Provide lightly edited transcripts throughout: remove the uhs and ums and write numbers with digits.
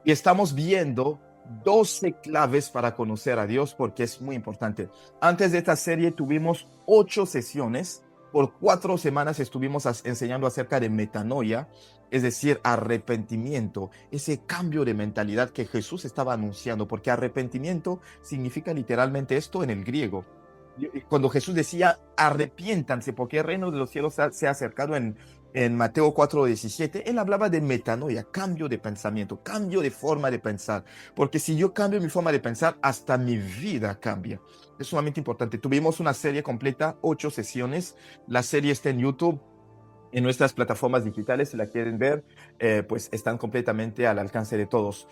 Y estamos viendo 12 claves para conocer a Dios porque es muy importante. Antes de esta serie tuvimos 8 sesiones. Por 4 semanas estuvimos enseñando acerca de metanoia, es decir, arrepentimiento, ese cambio de mentalidad que Jesús estaba anunciando, porque arrepentimiento significa literalmente esto en el griego. Cuando Jesús decía arrepiéntanse porque el reino de los cielos se ha acercado en Mateo 4:17, él hablaba de metanoia, cambio de pensamiento, cambio de forma de pensar. Porque si yo cambio mi forma de pensar, hasta mi vida cambia. Es sumamente importante. Tuvimos una serie completa, 8 sesiones. La serie está en YouTube, en nuestras plataformas digitales. Si la quieren ver, pues están completamente al alcance de todos.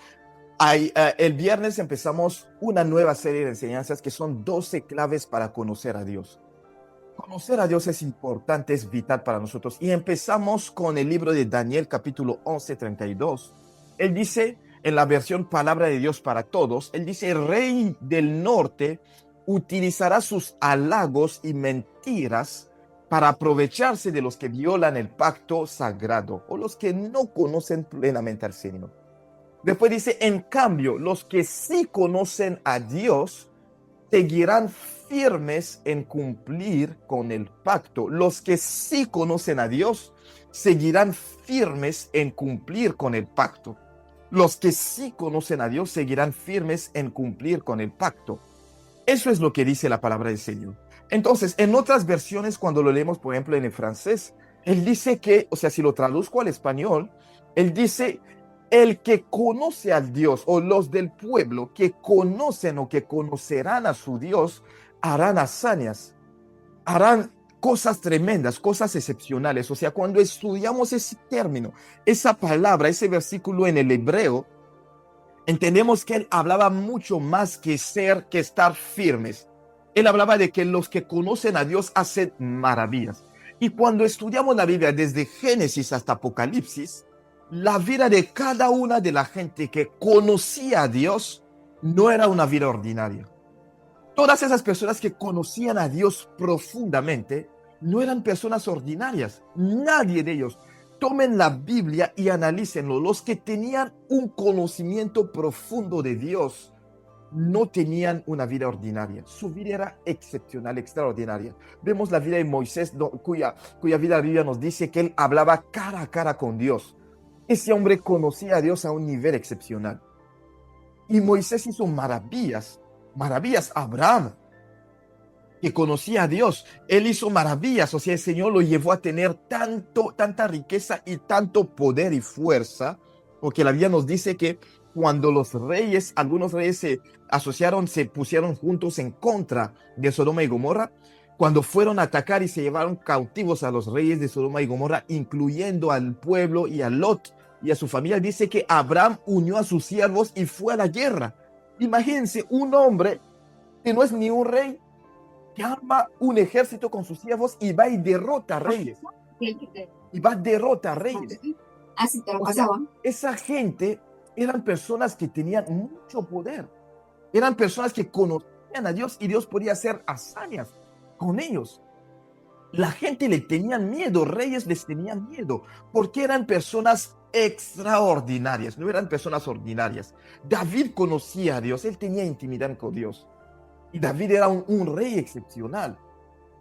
El viernes empezamos una nueva serie de enseñanzas que son 12 claves para conocer a Dios. Conocer a Dios es importante, es vital para nosotros. Y empezamos con el libro de Daniel, capítulo 11:32. Él dice, en la versión Palabra de Dios para Todos, él dice, el rey del norte utilizará sus halagos y mentiras para aprovecharse de los que violan el pacto sagrado o los que no conocen plenamente al Señor. Después dice, en cambio, los que sí conocen a Dios seguirán firmes en cumplir con el pacto. Los que sí conocen a Dios seguirán firmes en cumplir con el pacto. Los que sí conocen a Dios seguirán firmes en cumplir con el pacto. Eso es lo que dice la palabra del Señor. Entonces, en otras versiones, cuando lo leemos, por ejemplo, en el francés, él dice que, o sea, si lo traduzco al español, él dice, el que conoce al Dios o los del pueblo que conocen o que conocerán a su Dios, harán hazañas, harán cosas tremendas, cosas excepcionales. O sea, cuando estudiamos ese término, esa palabra, ese versículo en el hebreo, entendemos que él hablaba mucho más que estar firmes. Él hablaba de que los que conocen a Dios hacen maravillas. Y cuando estudiamos la Biblia desde Génesis hasta Apocalipsis, la vida de cada una de la gente que conocía a Dios no era una vida ordinaria. Todas esas personas que conocían a Dios profundamente no eran personas ordinarias. Nadie de ellos. Tomen la Biblia y analícenlo. Los que tenían un conocimiento profundo de Dios no tenían una vida ordinaria. Su vida era excepcional, extraordinaria. Vemos la vida de Moisés, cuya vida la Biblia nos dice que él hablaba cara a cara con Dios. Ese hombre conocía a Dios a un nivel excepcional. Y Moisés hizo maravillas. Maravillas. Abraham, que conocía a Dios, él hizo maravillas. O sea, el Señor lo llevó a tener tanta riqueza y tanto poder y fuerza, porque la Biblia nos dice que cuando los reyes, algunos reyes se asociaron, se pusieron juntos en contra de Sodoma y Gomorra, cuando fueron a atacar y se llevaron cautivos a los reyes de Sodoma y Gomorra, incluyendo al pueblo y a Lot y a su familia, dice que Abraham unió a sus siervos y fue a la guerra. Imagínense un hombre que no es ni un rey, que arma un ejército con sus siervos y va y derrota a reyes. Y va a derrota a reyes. Así te lo O sea, pasaban. esa gente eran personas que tenían mucho poder. Eran personas que conocían a Dios y Dios podía hacer hazañas con ellos. La gente le tenían miedo, reyes les tenían miedo, porque eran personas extraordinarias, no eran personas ordinarias. David conocía a Dios, él tenía intimidad con Dios. Y David era un rey excepcional.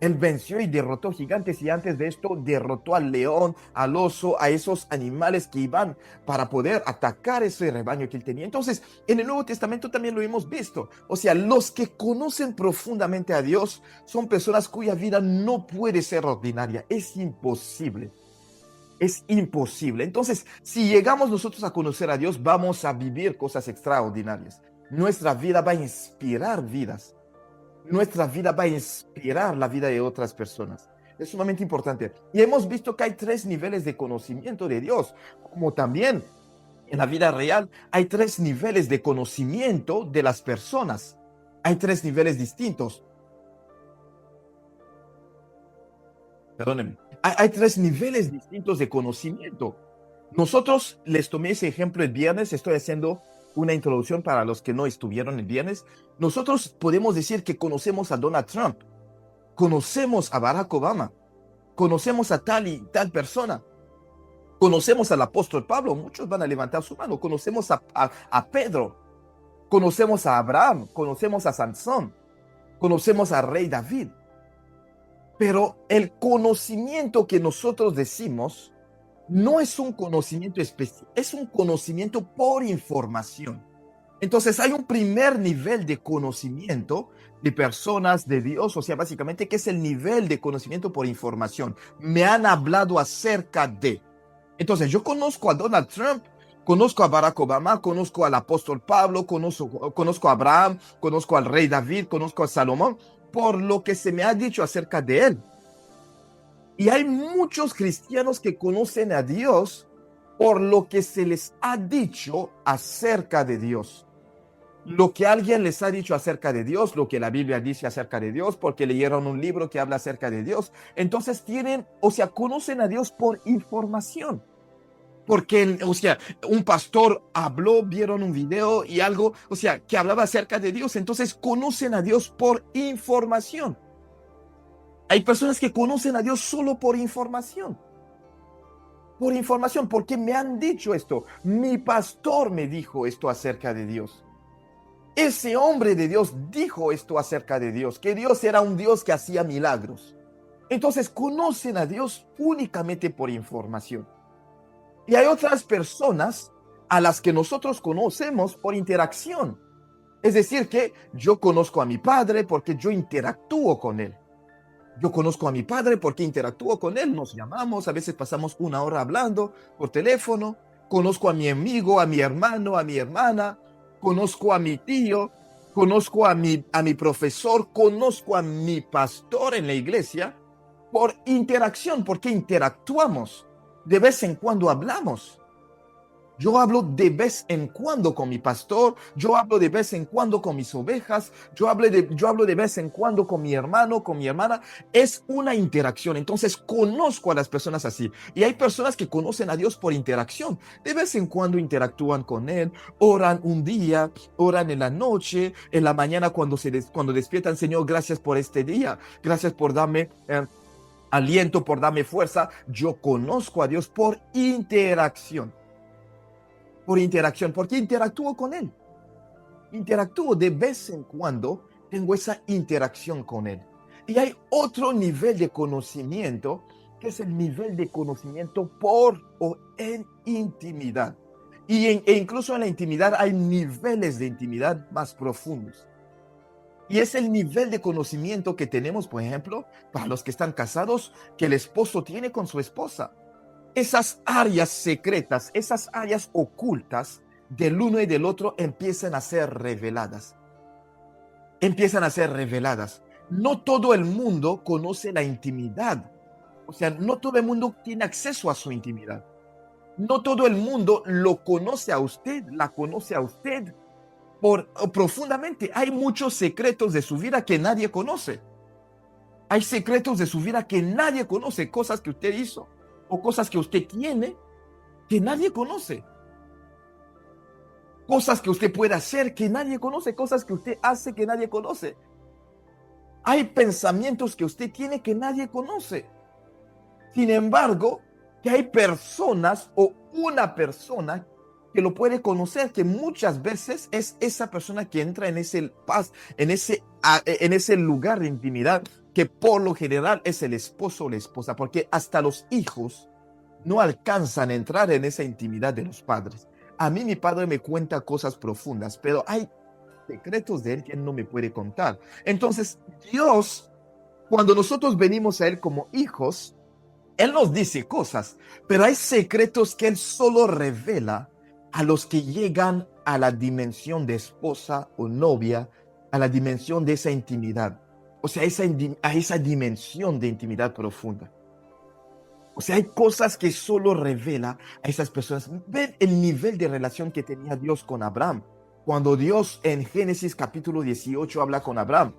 Él venció y derrotó gigantes y antes de esto derrotó al león, al oso, a esos animales que iban para poder atacar ese rebaño que él tenía. Entonces, en el Nuevo Testamento también lo hemos visto. O sea, los que conocen profundamente a Dios son personas cuya vida no puede ser ordinaria. Es imposible. Es imposible. Entonces, si llegamos nosotros a conocer a Dios, vamos a vivir cosas extraordinarias. Nuestra vida va a inspirar vidas. Nuestra vida va a inspirar la vida de otras personas. Es sumamente importante. Y hemos visto que hay 3 niveles de conocimiento de Dios, como también en la vida real hay 3 niveles de conocimiento de las personas. Hay 3 niveles distintos. Perdónenme. Hay 3 niveles distintos de conocimiento. Nosotros les tomé ese ejemplo el viernes, estoy haciendo una introducción para los que no estuvieron el viernes. Nosotros podemos decir que conocemos a Donald Trump, conocemos a Barack Obama, conocemos a tal y tal persona, Conocemos al apóstol Pablo, muchos van a levantar su mano. Conocemos a Pedro, conocemos a Abraham, conocemos a Sansón, conocemos al rey David. Pero el conocimiento que nosotros decimos no es un conocimiento especial, es un conocimiento por información. Entonces hay un primer nivel de conocimiento de personas, de Dios, o sea, básicamente, que es el nivel de conocimiento por información. Me han hablado acerca de. Entonces yo conozco a Donald Trump, conozco a Barack Obama, conozco al apóstol Pablo, conozco a Abraham, conozco al rey David, conozco a Salomón, por lo que se me ha dicho acerca de él. Y hay muchos cristianos que conocen a Dios por lo que se les ha dicho acerca de Dios. Lo que alguien les ha dicho acerca de Dios, lo que la Biblia dice acerca de Dios, porque leyeron un libro que habla acerca de Dios. Entonces conocen a Dios por información. Porque, un pastor habló, vieron un video y algo, que hablaba acerca de Dios. Entonces conocen a Dios por información. Hay personas que conocen a Dios solo por información. Por información, porque me han dicho esto. Mi pastor me dijo esto acerca de Dios. Ese hombre de Dios dijo esto acerca de Dios, que Dios era un Dios que hacía milagros. Entonces conocen a Dios únicamente por información. Y hay otras personas a las que nosotros conocemos por interacción. Es decir, que yo conozco a mi padre porque yo interactúo con él. Yo conozco a mi padre porque interactúo con él. Nos llamamos, a veces pasamos una hora hablando por teléfono. Conozco a mi amigo, a mi hermano, a mi hermana. Conozco a mi tío, conozco a mi profesor, conozco a mi pastor en la iglesia por interacción, porque interactuamos. De vez en cuando hablamos. Yo hablo de vez en cuando con mi pastor, yo hablo de vez en cuando con mis ovejas, yo hablo de vez en cuando con mi hermano, con mi hermana. Es una interacción. Entonces conozco a las personas así. Y hay personas que conocen a Dios por interacción. De vez en cuando interactúan con Él, oran un día, oran en la noche, en la mañana cuando despiertan. Señor, gracias por este día, gracias por darme aliento, por darme fuerza. Yo conozco a Dios por interacción. Por interacción, porque interactúo con Él. Interactúo de vez en cuando, tengo esa interacción con Él. Y hay otro nivel de conocimiento, que es el nivel de conocimiento por o en intimidad. E incluso en la intimidad hay niveles de intimidad más profundos. Y es el nivel de conocimiento que tenemos, por ejemplo, para los que están casados, que el esposo tiene con su esposa. Esas áreas secretas, esas áreas ocultas del uno y del otro empiezan a ser reveladas. Empiezan a ser reveladas. No todo el mundo conoce la intimidad. No todo el mundo tiene acceso a su intimidad. No todo el mundo lo conoce a usted, la conoce a usted profundamente. Hay muchos secretos de su vida que nadie conoce. Hay secretos de su vida que nadie conoce, cosas que usted hizo o cosas que usted tiene que nadie conoce. Cosas que usted puede hacer que nadie conoce, cosas que usted hace que nadie conoce. Hay pensamientos que usted tiene que nadie conoce. Sin embargo, que hay personas o una persona que lo puede conocer, que muchas veces es esa persona que entra en ese lugar de intimidad, que por lo general es el esposo o la esposa, porque hasta los hijos no alcanzan a entrar en esa intimidad de los padres. A mí mi padre me cuenta cosas profundas, pero hay secretos de él que él no me puede contar. Entonces, Dios, cuando nosotros venimos a él como hijos, él nos dice cosas, pero hay secretos que él solo revela a los que llegan a la dimensión de esposa o novia, a la dimensión de esa intimidad. A esa dimensión de intimidad profunda. Hay cosas que solo revela a esas personas. Ven el nivel de relación que tenía Dios con Abraham. Cuando Dios en Génesis capítulo 18 habla con Abraham.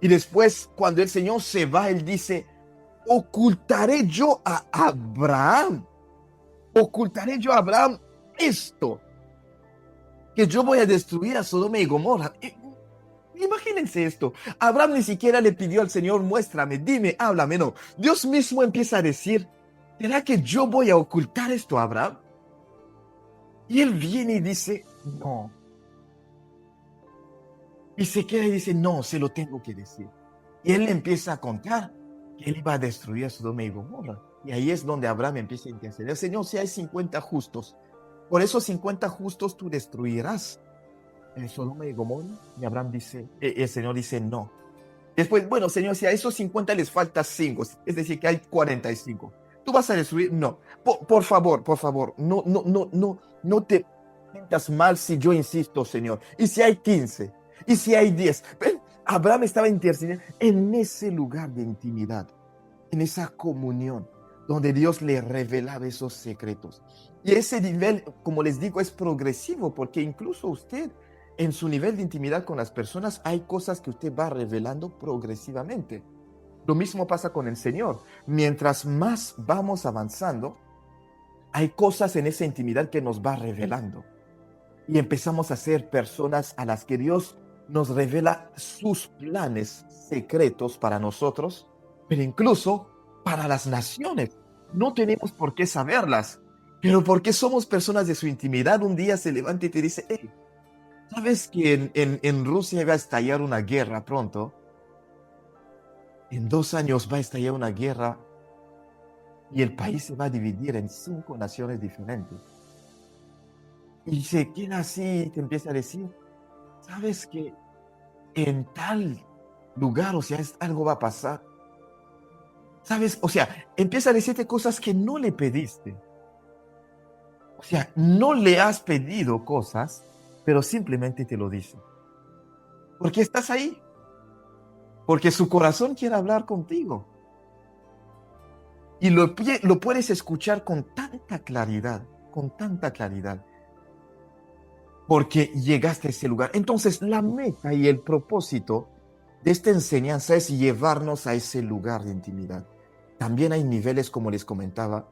Y después, cuando el Señor se va, Él dice, ocultaré yo a Abraham esto, que yo voy a destruir a Sodoma y Gomorra. Imagínense esto. Abraham ni siquiera le pidió al Señor, muéstrame, dime, háblame. No, Dios mismo empieza a decir, ¿será que yo voy a ocultar esto a Abraham? Y él viene y dice, no. Y se queda y dice, no, se lo tengo que decir. Y él le empieza a contar que él iba a destruir a Sodoma y Gomorra. Y ahí es donde Abraham empieza a interceder. Señor, si hay 50 justos, por esos 50 justos tú destruirás Sodoma y Gomorra. Y Abraham dice, el Señor dice, no. Después, bueno, Señor, si a esos 50 les falta 5, es decir, que hay 45, ¿tú vas a destruir? No. Por favor, no te sientas mal si yo insisto, Señor. Y si hay 15, y si hay 10. ¿Ven? Abraham estaba intercediendo en ese lugar de intimidad, en esa comunión, donde Dios le revelaba esos secretos. Y ese nivel, como les digo, es progresivo, porque incluso usted, en su nivel de intimidad con las personas, hay cosas que usted va revelando progresivamente. Lo mismo pasa con el Señor. Mientras más vamos avanzando, hay cosas en esa intimidad que nos va revelando. Y empezamos a ser personas a las que Dios nos revela sus planes secretos para nosotros, pero incluso para las naciones. No tenemos por qué saberlas, pero porque somos personas de su intimidad, un día se levanta y te dice, hey, ¿sabes que en Rusia va a estallar una guerra pronto? En 2 años va a estallar una guerra y el país se va a dividir en 5 naciones diferentes. Y se queda así y te empieza a decir, ¿sabes que en tal lugar, o sea, algo va a pasar? ¿Sabes? O sea, empieza a decirte cosas que no le pediste. O sea, no le has pedido cosas, pero simplemente te lo dice. Porque estás ahí. Porque su corazón quiere hablar contigo. Y lo puedes escuchar con tanta claridad, porque llegaste a ese lugar. Entonces, la meta y el propósito de esta enseñanza es llevarnos a ese lugar de intimidad. También hay niveles, como les comentaba,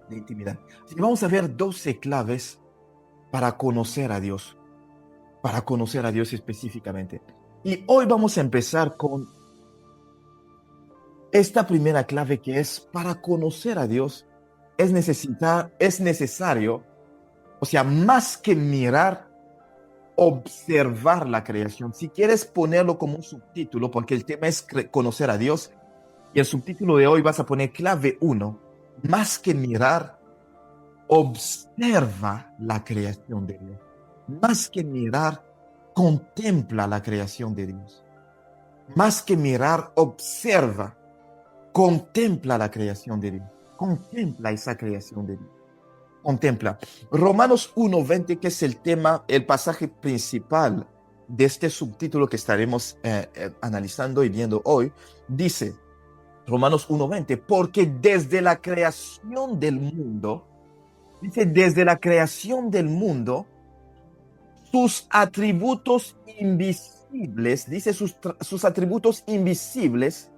de intimidad. Así que vamos a ver 12 claves para conocer a Dios específicamente. Y hoy vamos a empezar con esta primera clave, que es: para conocer a Dios es necesario, o sea, más que mirar, observar la creación. Si quieres ponerlo como un subtítulo, porque el tema es conocer a Dios, y el subtítulo de hoy vas a poner clave 1, más que mirar, observa la creación de Dios. Más que mirar, contempla la creación de Dios. Más que mirar, observa, contempla la creación de Dios. Contempla esa creación de Dios. Contempla. Romanos 1:20, que es el tema, el pasaje principal de este subtítulo que estaremos analizando y viendo hoy, dice, Romanos 1:20, porque desde la creación del mundo, dice, desde la creación del mundo, sus atributos invisibles, dice sus atributos invisibles,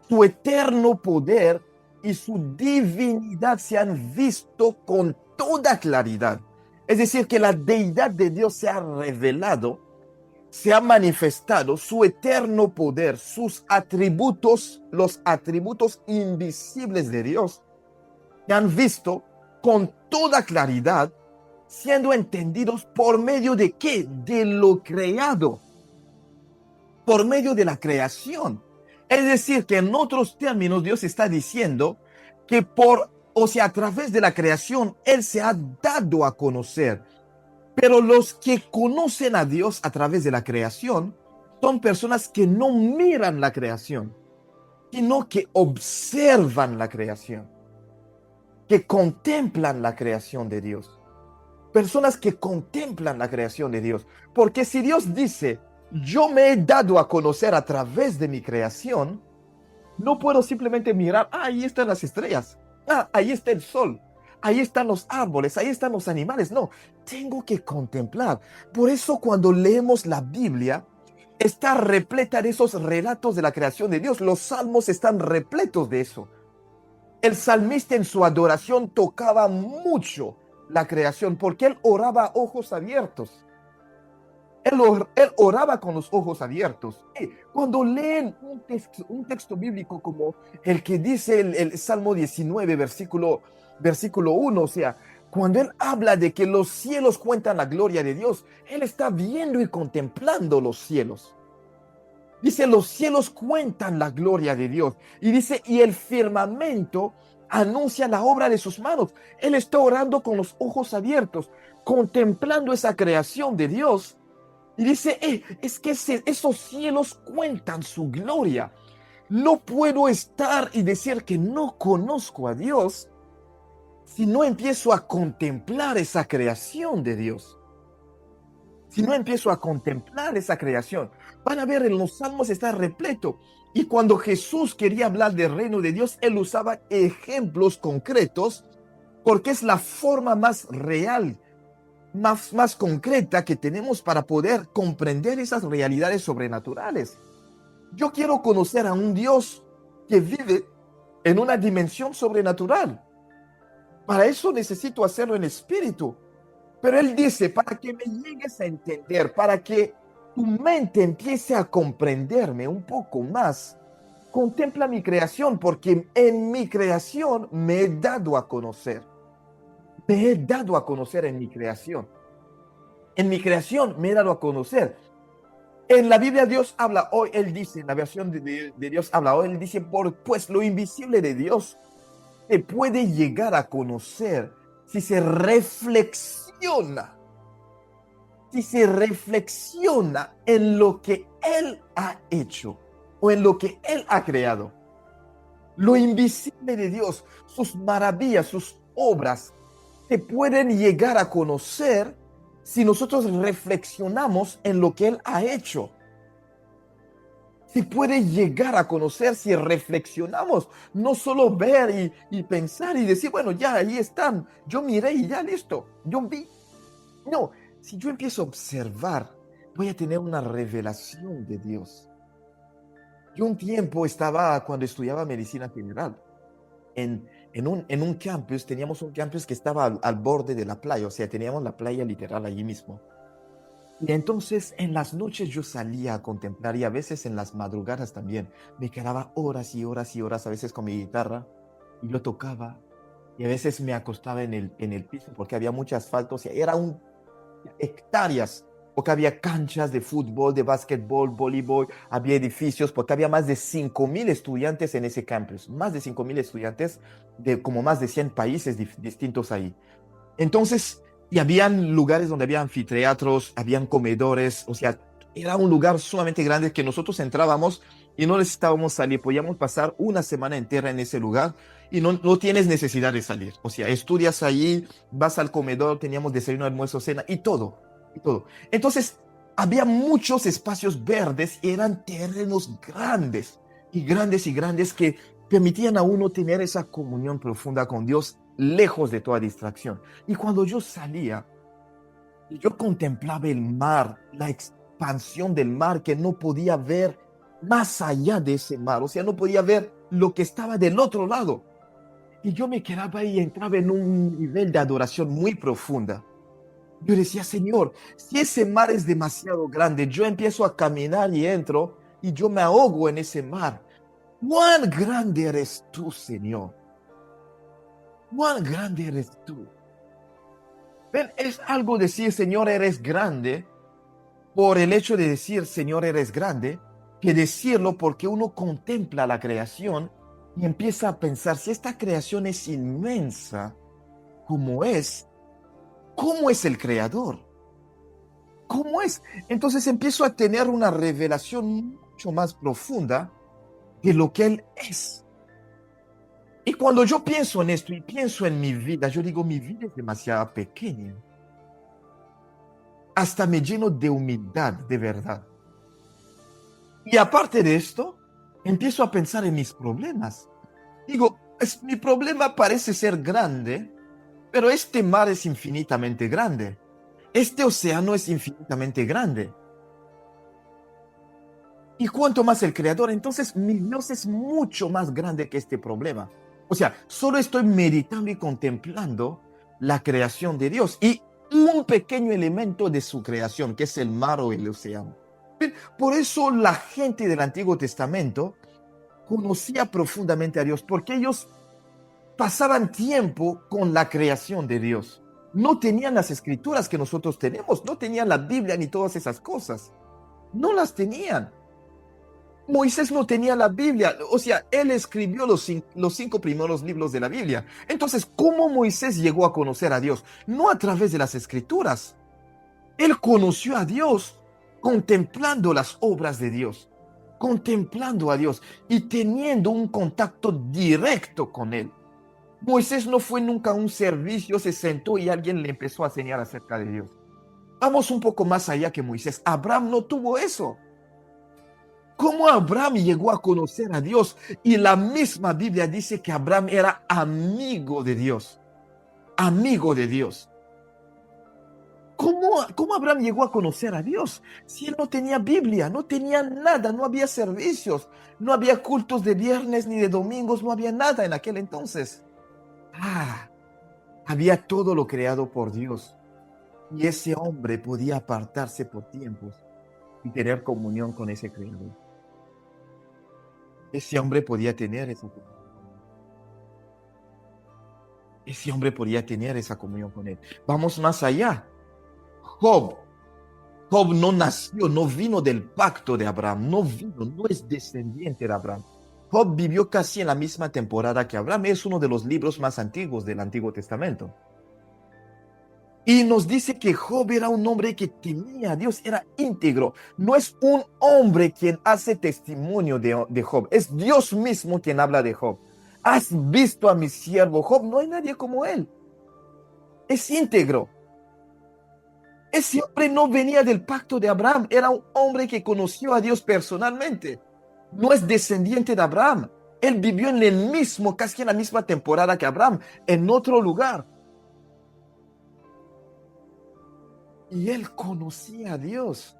su eterno poder y su divinidad se han visto con toda claridad. Es decir, que la deidad de Dios se ha revelado, se ha manifestado, su eterno poder, sus atributos, los atributos invisibles de Dios, se han visto con toda claridad, siendo entendidos por medio de ¿qué? De lo creado, por medio de la creación. Es decir, que en otros términos Dios está diciendo que a través de la creación, Él se ha dado a conocer. Pero los que conocen a Dios a través de la creación son personas que no miran la creación, sino que observan la creación, que contemplan la creación de Dios. Personas que contemplan la creación de Dios. Porque si Dios dice, yo me he dado a conocer a través de mi creación, no puedo simplemente mirar, ahí están las estrellas, ahí está el sol, ahí están los árboles, ahí están los animales. No, tengo que contemplar. Por eso cuando leemos la Biblia, está repleta de esos relatos de la creación de Dios. Los salmos están repletos de eso. El salmista en su adoración tocaba mucho la creación, porque él oraba a ojos abiertos. Él oraba con los ojos abiertos. Cuando leen un texto bíblico como el que dice el Salmo 19, versículo 1, o sea, cuando él habla de que los cielos cuentan la gloria de Dios, él está viendo y contemplando los cielos. Dice, los cielos cuentan la gloria de Dios. Y dice, y el firmamento anuncia la obra de sus manos. Él está orando con los ojos abiertos, contemplando esa creación de Dios. Y dice, es que esos cielos cuentan su gloria. No puedo estar y decir que no conozco a Dios si no empiezo a contemplar esa creación de Dios. Si no empiezo a contemplar esa creación, van a ver en los salmos está repleto. Y cuando Jesús quería hablar del reino de Dios, él usaba ejemplos concretos porque es la forma más real, más concreta que tenemos para poder comprender esas realidades sobrenaturales. Yo quiero conocer a un Dios que vive en una dimensión sobrenatural. Para eso necesito hacerlo en espíritu. Pero él dice, para que me llegues a entender, para que tu mente empiece a comprenderme un poco más, contempla mi creación, porque en mi creación me he dado a conocer. Me he dado a conocer en mi creación. En mi creación me he dado a conocer. En la Biblia Dios habla hoy, él dice, en la versión de Dios habla hoy, él dice, pues lo invisible de Dios se puede llegar a conocer si se reflexiona en lo que Él ha hecho o en lo que Él ha creado. Lo invisible de Dios, sus maravillas, sus obras, se pueden llegar a conocer si nosotros reflexionamos en lo que Él ha hecho. Se puede llegar a conocer si reflexionamos, no solo ver y pensar y decir, bueno, ya ahí están, yo miré y ya listo, yo vi. No, si yo empiezo a observar, voy a tener una revelación de Dios. Yo un tiempo estaba, cuando estudiaba medicina general, en un campus, teníamos un campus que estaba al borde de la playa, o sea, teníamos la playa literal allí mismo. Y entonces en las noches yo salía a contemplar y a veces en las madrugadas también. Me quedaba horas y horas y horas, a veces con mi guitarra, y yo tocaba, y a veces me acostaba en el piso porque había mucho asfalto, o sea, hectáreas, porque había canchas de fútbol, de básquetbol, voleibol, había edificios, porque había más de 5,000 estudiantes en ese campus, más de 5,000 estudiantes de como más de 100 países distintos ahí. Entonces, y habían lugares donde había anfiteatros, habían comedores, o sea, era un lugar sumamente grande que nosotros entrábamos y no necesitábamos salir, podíamos pasar una semana entera en ese lugar y no tienes necesidad de salir. O sea, estudias allí, vas al comedor, teníamos desayuno, almuerzo, cena y todo, y todo. Entonces, había muchos espacios verdes y eran terrenos grandes y grandes y grandes que permitían a uno tener esa comunión profunda con Dios lejos de toda distracción. Y cuando yo salía, yo contemplaba el mar, la expansión del mar que no podía ver más allá de ese mar, o sea, no podía ver lo que estaba del otro lado. Y yo me quedaba ahí y entraba en un nivel de adoración muy profunda. Yo decía, Señor, si ese mar es demasiado grande, yo empiezo a caminar y entro y yo me ahogo en ese mar. ¿Cuán grande eres tú, Señor? ¿Cuán grande eres tú? Ven, es algo decir, Señor, eres grande, por el hecho de decir, Señor, eres grande, que decirlo porque uno contempla la creación y empieza a pensar, si esta creación es inmensa, como es, ¿cómo es el creador? ¿Cómo es? Entonces empiezo a tener una revelación mucho más profunda de lo que Él es. Y cuando yo pienso en esto y pienso en mi vida, yo digo, mi vida es demasiado pequeña. Hasta me lleno de humildad, de verdad. Y aparte de esto, empiezo a pensar en mis problemas. Digo, mi problema parece ser grande, pero este mar es infinitamente grande. Este océano es infinitamente grande. Y cuanto más el creador, entonces mi Dios es mucho más grande que este problema. O sea, solo estoy meditando y contemplando la creación de Dios. Y un pequeño elemento de su creación, que es el mar o el océano. Por eso la gente del Antiguo Testamento conocía profundamente a Dios, porque ellos pasaban tiempo con la creación de Dios. No tenían las escrituras que nosotros tenemos, no tenían la Biblia ni todas esas cosas. No las tenían. Moisés no tenía la Biblia, o sea, él escribió los 5 primeros libros de la Biblia. Entonces, ¿cómo Moisés llegó a conocer a Dios? No a través de las escrituras. Él conoció a Dios contemplando las obras de Dios, contemplando a Dios y teniendo un contacto directo con Él. Moisés no fue nunca a un servicio, se sentó y alguien le empezó a enseñar acerca de Dios. Vamos un poco más allá que Moisés. Abraham no tuvo eso. ¿Cómo Abraham llegó a conocer a Dios? Y la misma Biblia dice que Abraham era amigo de Dios. Amigo de Dios. ¿Cómo Abraham llegó a conocer a Dios? Si él no tenía Biblia, no tenía nada, no había servicios, no había cultos de viernes ni de domingos, no había nada en aquel entonces. Había todo lo creado por Dios. Y ese hombre podía apartarse por tiempos y tener comunión con ese creador. Ese hombre podía tener esa comunión. Ese hombre podía tener esa comunión con él. Vamos más allá. Job no nació, no vino del pacto de Abraham, no es descendiente de Abraham. Job vivió casi en la misma temporada que Abraham, es uno de los libros más antiguos del Antiguo Testamento. Y nos dice que Job era un hombre que temía a Dios, era íntegro. No es un hombre quien hace testimonio de Job, es Dios mismo quien habla de Job. ¿Has visto a mi siervo Job? No hay nadie como él. Es íntegro. Ese hombre no venía del pacto de Abraham, era un hombre que conoció a Dios personalmente. No es descendiente de Abraham. Él vivió en el mismo, casi en la misma temporada que Abraham, en otro lugar. Y él conocía a Dios.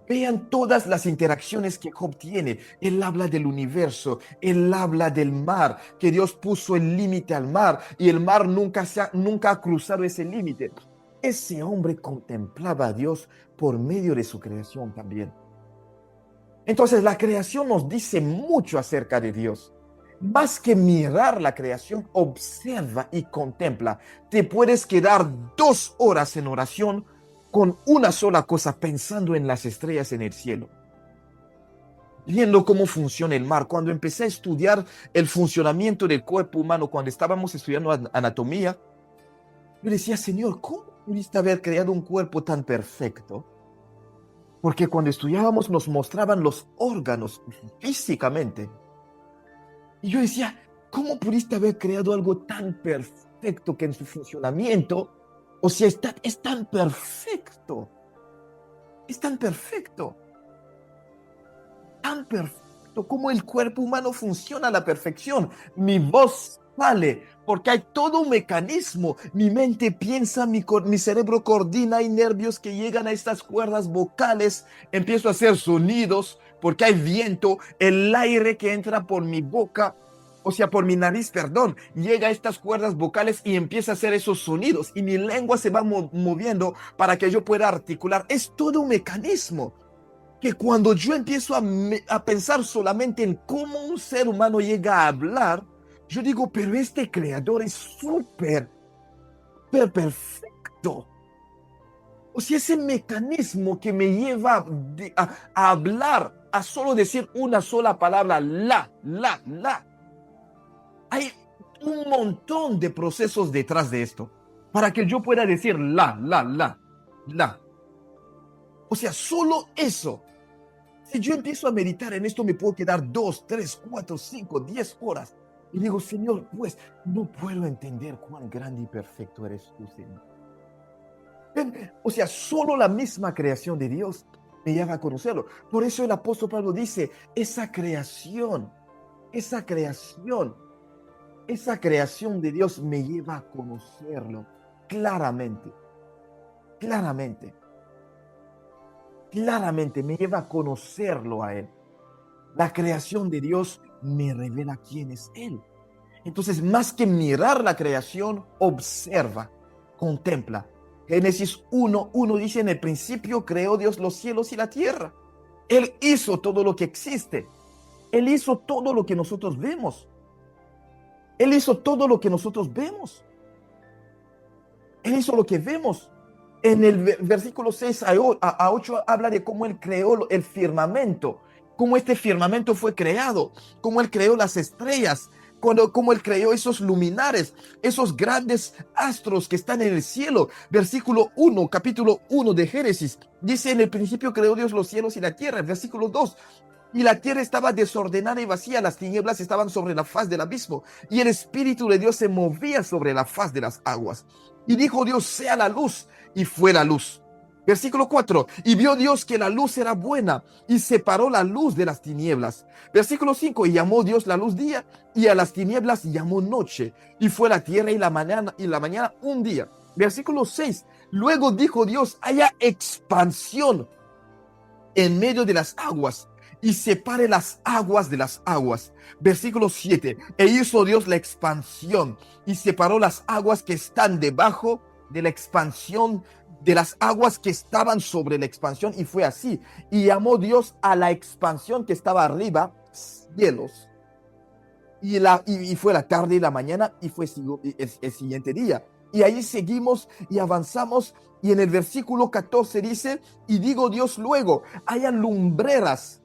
Vean todas las interacciones que Job tiene. Él habla del universo, él habla del mar, que Dios puso el límite al mar y el mar nunca ha cruzado ese límite. Ese hombre contemplaba a Dios por medio de su creación también. Entonces la creación nos dice mucho acerca de Dios. Más que mirar la creación, observa y contempla. Te puedes quedar 2 horas en oración con una sola cosa, pensando en las estrellas en el cielo, viendo cómo funciona el mar. Cuando empecé a estudiar el funcionamiento del cuerpo humano, cuando estábamos estudiando anatomía, yo decía, Señor, ¿cómo pudiste haber creado un cuerpo tan perfecto? Porque cuando estudiábamos nos mostraban los órganos físicamente. Y yo decía, ¿cómo pudiste haber creado algo tan perfecto que en su funcionamiento, o sea, es tan perfecto? Es tan perfecto. Tan perfecto como el cuerpo humano funciona a la perfección. Mi voz sale porque hay todo un mecanismo. Mi mente piensa, mi cerebro coordina, hay nervios que llegan a estas cuerdas vocales. Empiezo a hacer sonidos porque hay viento, el aire que entra por mi boca, o sea, por mi nariz, perdón, llega a estas cuerdas vocales y empieza a hacer esos sonidos y mi lengua se va moviendo para que yo pueda articular. Es todo un mecanismo que cuando yo empiezo a pensar solamente en cómo un ser humano llega a hablar, yo digo, pero este creador es súper perfecto. O sea, ese mecanismo que me lleva a hablar, a solo decir una sola palabra, la. Hay un montón de procesos detrás de esto para que yo pueda decir la. O sea, solo eso. Si yo empiezo a meditar en esto, me puedo quedar 2, 3, 4, 5, 10 horas. Y digo, Señor, pues no puedo entender cuán grande y perfecto eres tú, Señor. O sea, solo la misma creación de Dios me lleva a conocerlo. Por eso el apóstol Pablo dice, esa creación de Dios me lleva a conocerlo claramente me lleva a conocerlo a Él. La creación de Dios me revela quién es Él. Entonces, más que mirar la creación, observa, contempla. Génesis 1:1 dice: en el principio creó Dios los cielos y la tierra. Él hizo todo lo que existe. Él hizo todo lo que nosotros vemos. Él hizo todo lo que nosotros vemos. Él hizo lo que vemos. En el versículo 6 a 8 habla de cómo Él creó el firmamento, cómo este firmamento fue creado, cómo Él creó las estrellas, cómo Él creó esos luminares, esos grandes astros que están en el cielo. Versículo 1, capítulo 1 de Génesis, dice: en el principio creó Dios los cielos y la tierra. Versículo 2, y la tierra estaba desordenada y vacía, las tinieblas estaban sobre la faz del abismo, y el Espíritu de Dios se movía sobre la faz de las aguas. Y dijo Dios: sea la luz, y fue la luz. Versículo 4, y vio Dios que la luz era buena, y separó la luz de las tinieblas. Versículo 5, y llamó Dios la luz día, y a las tinieblas llamó noche, y fue la tierra y la mañana un día. Versículo 6, luego dijo Dios: haya expansión en medio de las aguas, y separe las aguas de las aguas. Versículo 7, e hizo Dios la expansión, y separó las aguas que están debajo de la expansión de las aguas que estaban sobre la expansión, y fue así. Y llamó Dios a la expansión que estaba arriba cielos. Y fue la tarde y la mañana, y fue el siguiente día. Y ahí seguimos y avanzamos, y en el versículo 14 dice: y digo Dios luego, hayan lumbreras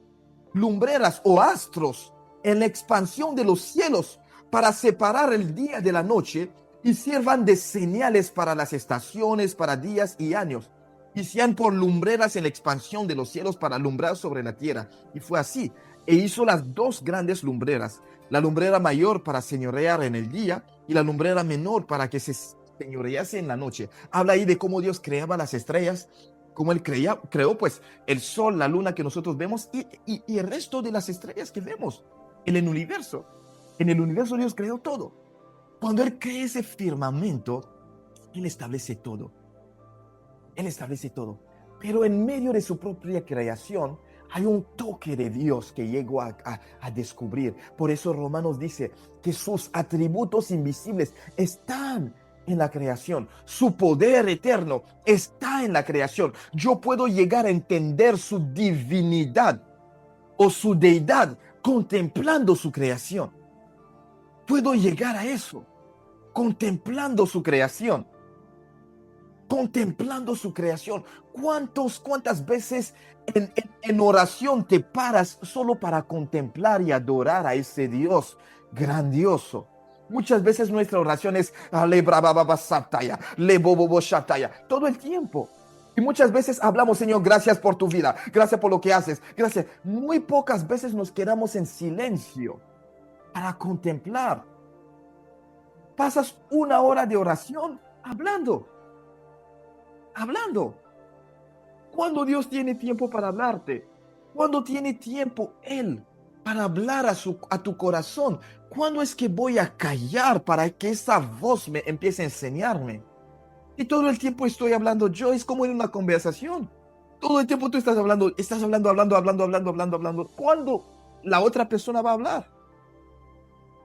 o astros en la expansión de los cielos, para separar el día de la noche, y sirvan de señales para las estaciones, para días y años, y sean por lumbreras en la expansión de los cielos, para alumbrar sobre la tierra. Y fue así. E hizo las dos grandes lumbreras, la lumbrera mayor para señorear en el día, y la lumbrera menor para que se señorease en la noche. Habla ahí de cómo Dios creaba las estrellas, cómo Él creó pues el sol, la luna que nosotros vemos, y el resto de las estrellas que vemos en el universo. En el universo Dios creó todo. Cuando Él crea ese firmamento, Él establece todo. Él establece todo. Pero en medio de su propia creación hay un toque de Dios que llegó a descubrir. Por eso Romanos dice que sus atributos invisibles están en la creación. Su poder eterno está en la creación. Yo puedo llegar a entender su divinidad o su deidad contemplando su creación. Puedo llegar a eso, contemplando su creación. Contemplando su creación. ¿Cuántas veces en oración te paras solo para contemplar y adorar a ese Dios grandioso? Muchas veces nuestra oración es todo el tiempo. Y muchas veces hablamos: Señor, gracias por tu vida, gracias por lo que haces, gracias. Muy pocas veces nos quedamos en silencio para contemplar. Pasas una hora de oración hablando. ¿Cuándo Dios tiene tiempo para hablarte? ¿Cuándo tiene tiempo Él para hablar a tu corazón? ¿Cuándo es que voy a callar para que esa voz me empiece a enseñarme? Y todo el tiempo estoy hablando yo, es como en una conversación. Todo el tiempo tú estás hablando. ¿Cuándo la otra persona va a hablar?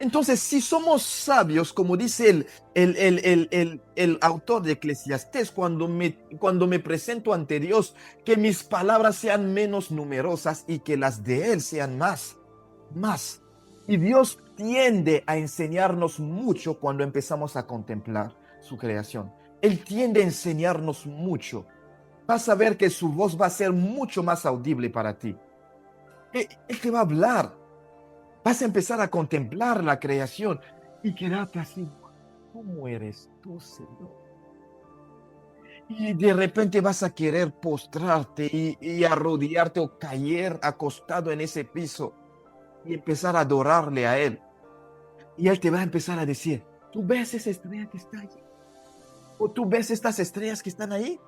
Entonces, si somos sabios, como dice el autor de Eclesiastés, cuando me presento ante Dios, que mis palabras sean menos numerosas y que las de Él sean más. Y Dios tiende a enseñarnos mucho cuando empezamos a contemplar su creación. Él tiende a enseñarnos mucho. Vas a ver que su voz va a ser mucho más audible para ti. Él te va a hablar. Vas a empezar a contemplar la creación y quedarte así: ¿cómo eres tú, Señor? Y de repente vas a querer postrarte y arrodillarte o caer acostado en ese piso y empezar a adorarle a Él. Y Él te va a empezar a decir: ¿tú ves esa estrella que está allí? ¿O tú ves estas estrellas que están ahí?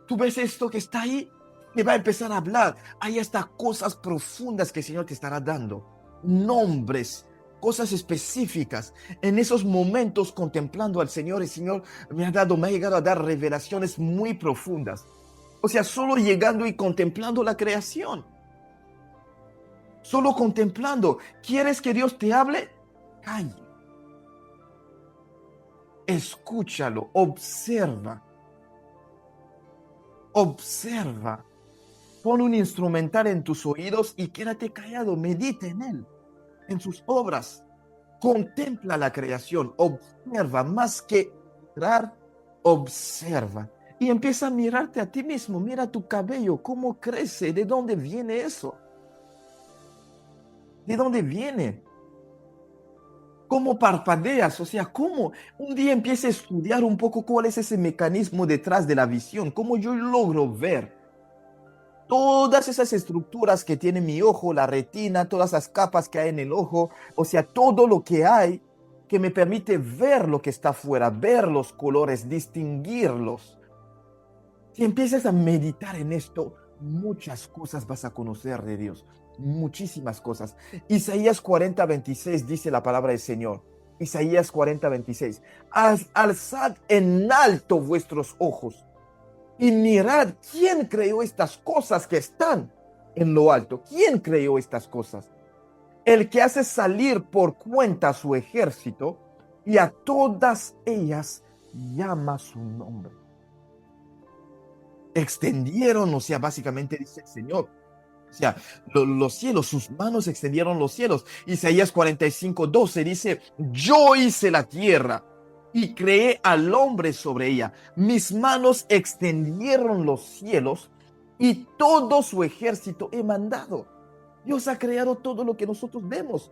¿Tú ves esto que está ahí? Te va a empezar a hablar. Hay hasta cosas profundas que el Señor te estará dando. Nombres, cosas específicas. En esos momentos contemplando al Señor, el Señor me ha llegado a dar revelaciones muy profundas. O sea, solo llegando y contemplando la creación. Solo contemplando. ¿Quieres que Dios te hable? Calla. escúchalo, observa, observa. Pon un instrumental en tus oídos y quédate callado, medita en él, en sus obras. Contempla la creación, observa, más que mirar, observa. Y empieza a mirarte a ti mismo, mira tu cabello, cómo crece, de dónde viene eso, de dónde viene, cómo parpadeas, o sea, cómo un día empieza a estudiar un poco cuál es ese mecanismo detrás de la visión, cómo yo logro ver todas esas estructuras que tiene mi ojo, la retina, todas las capas que hay en el ojo, o sea, todo lo que hay que me permite ver lo que está afuera, ver los colores, distinguirlos. Si empiezas a meditar en esto, muchas cosas vas a conocer de Dios, muchísimas cosas. Isaías 40:26 dice la palabra del Señor. Isaías 40:26. Alzad en alto vuestros ojos y mirad quién creó estas cosas que están en lo alto. ¿Quién creó estas cosas? El que hace salir por cuenta a su ejército y a todas ellas llama su nombre. Extendieron, o sea, básicamente dice el Señor. O sea, los cielos, sus manos extendieron los cielos. Isaías 45:12 dice, yo hice la tierra y creé al hombre sobre ella. Mis manos extendieron los cielos y todo su ejército he mandado. Dios ha creado todo lo que nosotros vemos.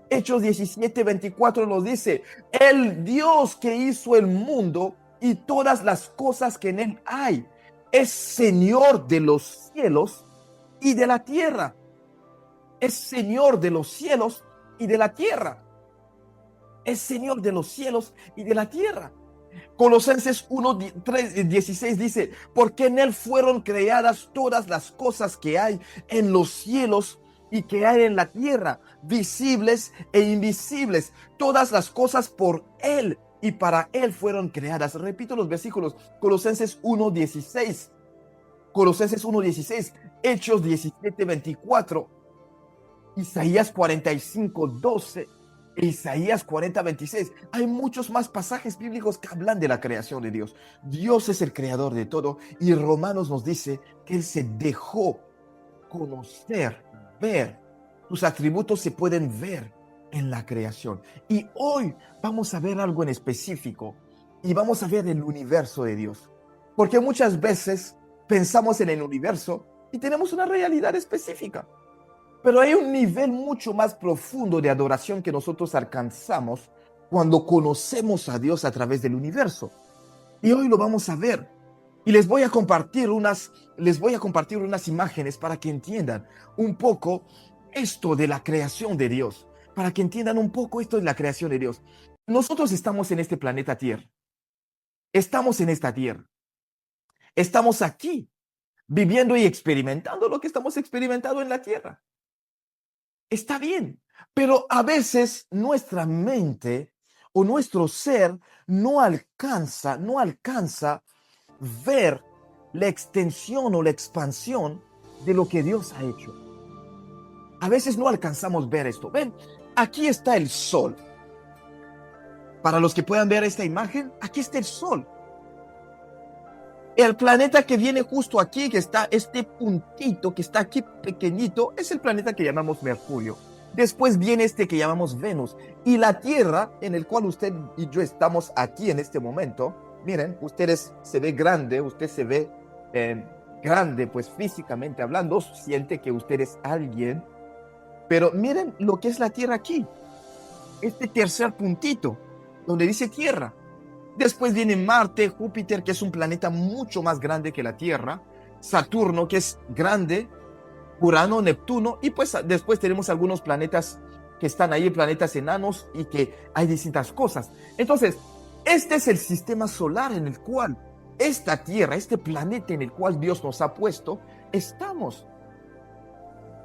Hechos 17:24 nos dice, el Dios que hizo el mundo y todas las cosas que en él hay, es Señor de los cielos y de la tierra. Es Señor de los cielos y de la tierra. Es Señor de los cielos y de la tierra. Colosenses 1:16 dice, porque en él fueron creadas todas las cosas que hay en los cielos y que hay en la tierra, visibles e invisibles. Todas las cosas por él y para él fueron creadas. Repito los versículos. Colosenses 1:16. Colosenses 1:16. Hechos 17:24. Isaías 45:12. Isaías 40:26. Hay muchos más pasajes bíblicos que hablan de la creación de Dios. Dios es el creador de todo y Romanos nos dice que Él se dejó conocer, ver. Sus atributos se pueden ver en la creación. Y hoy vamos a ver algo en específico y vamos a ver el universo de Dios. Porque muchas veces pensamos en el universo y tenemos una realidad específica. Pero hay un nivel mucho más profundo de adoración que nosotros alcanzamos cuando conocemos a Dios a través del universo. Y hoy lo vamos a ver. Y les voy a compartir unas imágenes para que entiendan un poco esto de la creación de Dios. Para que entiendan un poco esto de la creación de Dios. Nosotros estamos en este planeta Tierra. Estamos en esta Tierra. Estamos aquí, viviendo y experimentando lo que estamos experimentando en la Tierra. Está bien, pero a veces nuestra mente o nuestro ser no alcanza ver la extensión o la expansión de lo que Dios ha hecho. A veces no alcanzamos ver esto. Ven, aquí está el sol. Para los que puedan ver esta imagen, aquí está el sol. El planeta que viene justo aquí, que está este puntito que está aquí pequeñito, es el planeta que llamamos Mercurio. Después viene este que llamamos Venus. Y la Tierra, en el cual usted y yo estamos aquí en este momento, miren, ustedes se ve grande, usted se ve grande, pues físicamente hablando, siente que usted es alguien. Pero miren lo que es la Tierra aquí. Este tercer puntito, donde dice Tierra. Después viene Marte, Júpiter, que es un planeta mucho más grande que la Tierra, Saturno, que es grande, Urano, Neptuno, y pues después tenemos algunos planetas que están ahí, planetas enanos, y que hay distintas cosas. Entonces, este es el sistema solar en el cual esta Tierra, este planeta en el cual Dios nos ha puesto, estamos.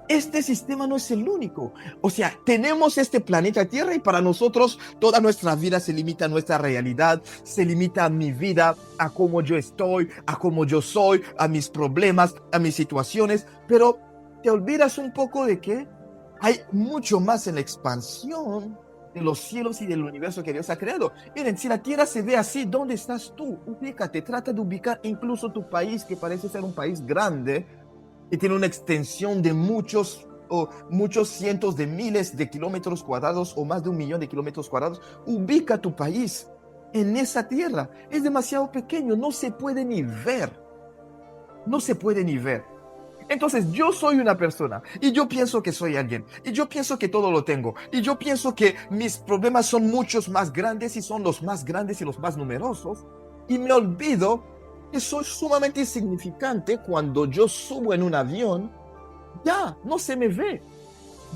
Este sistema no es el único. O sea, tenemos este planeta Tierra y para nosotros toda nuestra vida se limita a nuestra realidad, se limita a mi vida, a cómo yo estoy, a cómo yo soy, a mis problemas, a mis situaciones. Pero te olvidas un poco de que hay mucho más en la expansión de los cielos y del universo que Dios ha creado. Miren, si la tierra se ve así, ¿dónde estás tú? Ubícate, trata de ubicar incluso tu país, que parece ser un país grande y tiene una extensión de muchos cientos de miles de kilómetros cuadrados o más de 1 millón de kilómetros cuadrados. Ubica tu país en esa tierra. Es demasiado pequeño, no se puede ni ver. No se puede ni ver. Entonces yo soy una persona y yo pienso que soy alguien y yo pienso que todo lo tengo y yo pienso que mis problemas son muchos más grandes y son los más grandes y los más numerosos, y me olvido que soy sumamente insignificante. Cuando yo subo en un avión, ya no se me ve.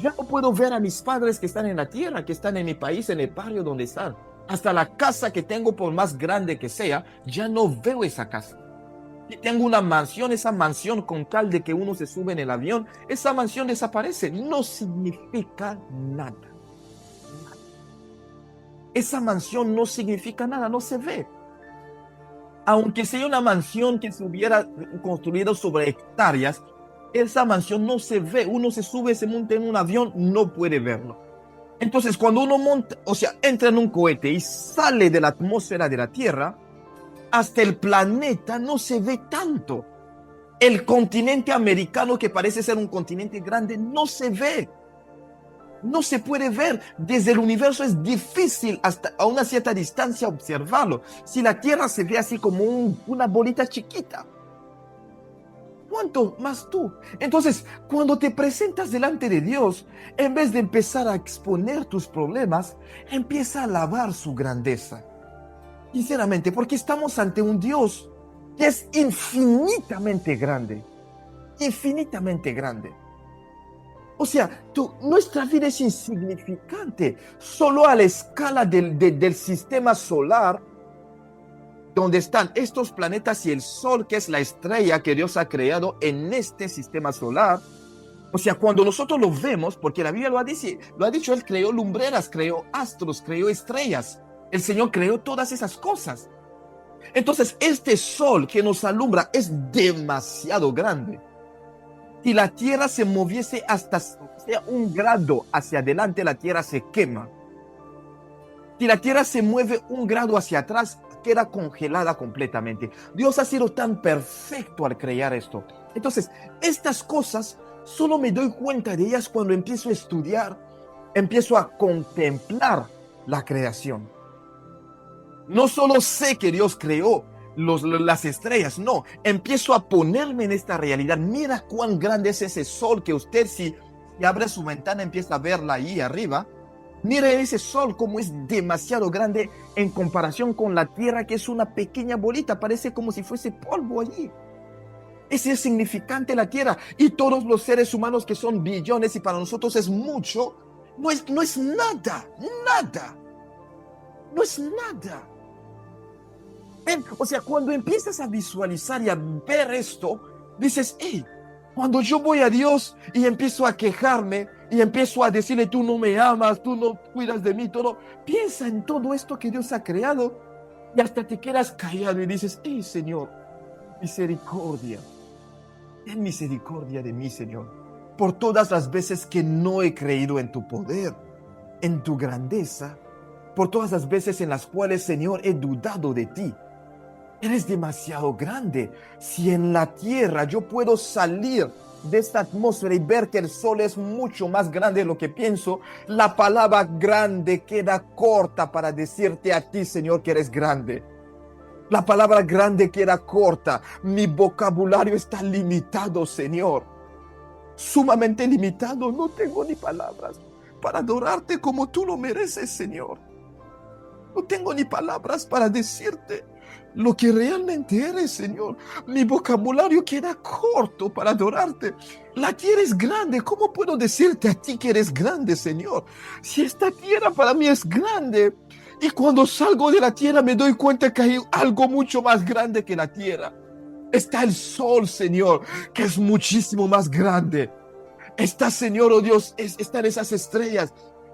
Ya no puedo ver a mis padres que están en la tierra, que están en mi país, en el barrio donde están. Hasta la casa que tengo, por más grande que sea, ya no veo esa casa. Si tengo una mansión, esa mansión, con tal de que uno se sube en el avión, esa mansión desaparece. No significa nada. Esa mansión no significa nada, no se ve. Aunque sea una mansión que se hubiera construido sobre hectáreas, esa mansión no se ve. Uno se sube, se monta en un avión, no puede verlo. Entonces, cuando uno monta, o sea, entra en un cohete y sale de la atmósfera de la Tierra, hasta el planeta no se ve tanto. El continente americano, que parece ser un continente grande, no se ve. No se puede ver. Desde el universo es difícil hasta a una cierta distancia observarlo. Si la Tierra se ve así como una bolita chiquita, ¿cuánto más tú? Entonces, cuando te presentas delante de Dios, en vez de empezar a exponer tus problemas, empieza a alabar su grandeza. Sinceramente, porque estamos ante un Dios que es infinitamente grande. Infinitamente grande. O sea, nuestra vida es insignificante. Solo a la escala del sistema solar, donde están estos planetas y el Sol, que es la estrella que Dios ha creado en este sistema solar. O sea, cuando nosotros lo vemos, porque la Biblia lo ha dicho, Él creó lumbreras, creó astros, creó estrellas. El Señor creó todas esas cosas. Entonces, este Sol que nos alumbra es demasiado grande. Si la Tierra se moviese hasta sea 1 grado hacia adelante, la Tierra se quema. Si la Tierra se mueve 1 grado hacia atrás, queda congelada completamente. Dios ha sido tan perfecto al crear esto. Entonces, estas cosas solo me doy cuenta de ellas cuando empiezo a estudiar, empiezo a contemplar la creación. No solo sé que Dios creó las estrellas, no, empiezo a ponerme en esta realidad. Mira cuán grande es ese sol que usted, si abre su ventana, empieza a verla ahí arriba. Mira ese sol como es demasiado grande en comparación con la tierra, que es una pequeña bolita, parece como si fuese polvo allí. Es insignificante la tierra, y todos los seres humanos, que son billones y para nosotros es mucho, no es nada, no es nada. O sea, cuando empiezas a visualizar y a ver esto, dices, hey, cuando yo voy a Dios y empiezo a quejarme y empiezo a decirle, tú no me amas, tú no cuidas de mí, todo, piensa en todo esto que Dios ha creado y hasta te quedas callado y dices, hey, Señor, misericordia, ten misericordia de mí, Señor, por todas las veces que no he creído en tu poder, en tu grandeza, por todas las veces en las cuales, Señor, he dudado de ti. Eres demasiado grande. Si en la tierra yo puedo salir de esta atmósfera y ver que el sol es mucho más grande de lo que pienso, la palabra grande queda corta para decirte a ti, Señor, que eres grande. La palabra grande queda corta. Mi vocabulario está limitado, Señor. Sumamente limitado. No tengo ni palabras para adorarte como tú lo mereces, Señor. No tengo ni palabras para decirte lo que realmente eres, Señor. Mi vocabulario queda corto para adorarte. La tierra es grande. ¿Cómo puedo decirte a ti que eres grande, Señor? Si esta tierra para mí es grande, y cuando salgo de la tierra me doy cuenta que hay algo mucho más grande que la tierra. Está el sol, Señor, que es muchísimo más grande. Está, Señor, oh Dios, están esas estrellas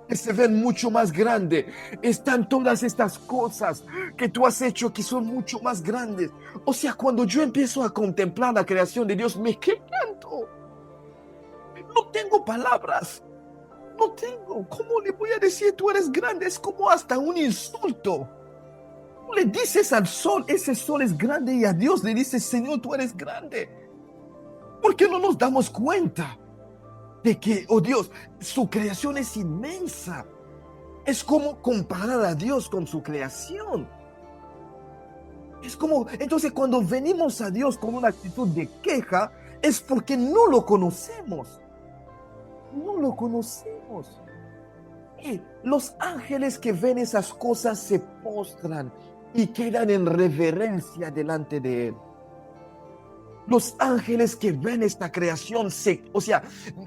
que se ven mucho más grandes. Están todas estas cosas que tú has hecho que son mucho más grandes. O sea, cuando yo empiezo a contemplar la creación de Dios, me quebranto. No tengo palabras. No tengo. ¿Cómo le voy a decir tú eres grande? Es como hasta un insulto. Tú le dices al sol, ese sol es grande, y a Dios le dices, Señor, tú eres grande. ¿Por qué no nos damos cuenta de que, oh Dios, su creación es inmensa? Es como comparar a Dios con su creación. Es como, entonces cuando venimos a Dios con una actitud de queja, es porque no lo conocemos. No lo conocemos. Y los ángeles que ven esas cosas se postran y quedan en reverencia delante de Él. Los ángeles que ven esta creación, o sea,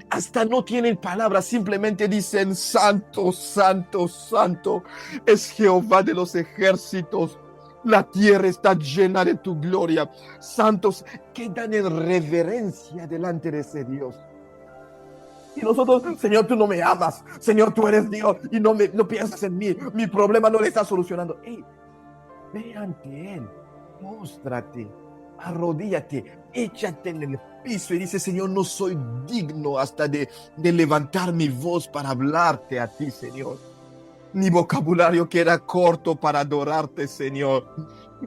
hasta no tienen palabras, simplemente dicen, Santo, Santo, Santo, es Jehová de los ejércitos. La tierra está llena de tu gloria. Santos quedan en reverencia delante de ese Dios. Y nosotros, Señor, tú no me amas. Señor, tú eres Dios y no piensas en mí. Mi problema no le está solucionando. Hey, ve ante Él, póstrate, arrodíllate, échate en el piso y dice, Señor, no soy digno hasta de levantar mi voz para hablarte a ti, Señor. Mi vocabulario queda corto para adorarte, Señor.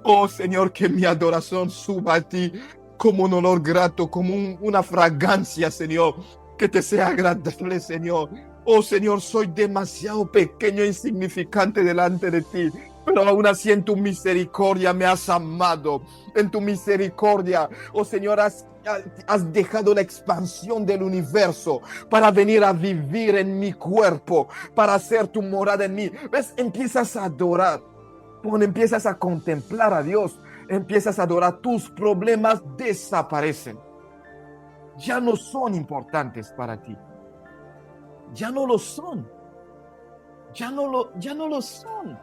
Oh, Señor, que mi adoración suba a ti como un olor grato, como una fragancia, Señor. Que te sea agradable, Señor. Oh, Señor, soy demasiado pequeño e insignificante delante de ti. Pero aún así en tu misericordia me has amado. En tu misericordia, oh Señor, has dejado la expansión del universo para venir a vivir en mi cuerpo, para hacer tu morada en mí. ¿Ves? Empiezas a adorar. Cuando empiezas a contemplar a Dios, empiezas a adorar, tus problemas desaparecen. Ya no son importantes para ti. Ya no lo son. Ya no lo son.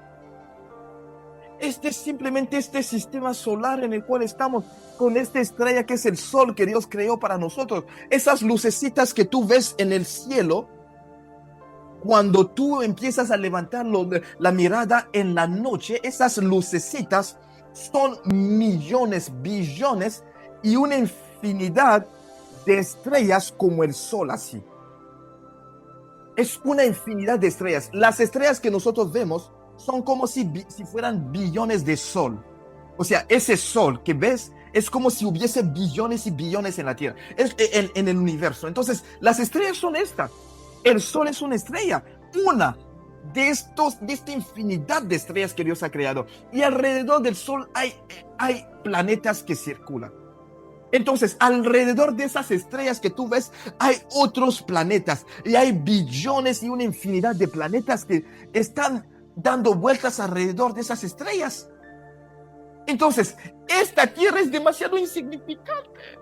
Simplemente este sistema solar en el cual estamos, con esta estrella que es el sol que Dios creó para nosotros. Esas lucecitas que tú ves en el cielo, cuando tú empiezas a levantar la mirada en la noche, esas lucecitas son millones, billones y una infinidad de estrellas como el sol así. Es una infinidad de estrellas. Las estrellas que nosotros vemos son como si fueran billones de sol. O sea, ese sol que ves es como si hubiese billones y billones en la Tierra, en el universo. Entonces, las estrellas son estas. El sol es una estrella, una de esta infinidad de estrellas que Dios ha creado. Y alrededor del sol hay planetas que circulan. Entonces, alrededor de esas estrellas que tú ves, hay otros planetas y hay billones y una infinidad de planetas que están dando vueltas alrededor de esas estrellas. Entonces, esta Tierra es demasiado insignificante.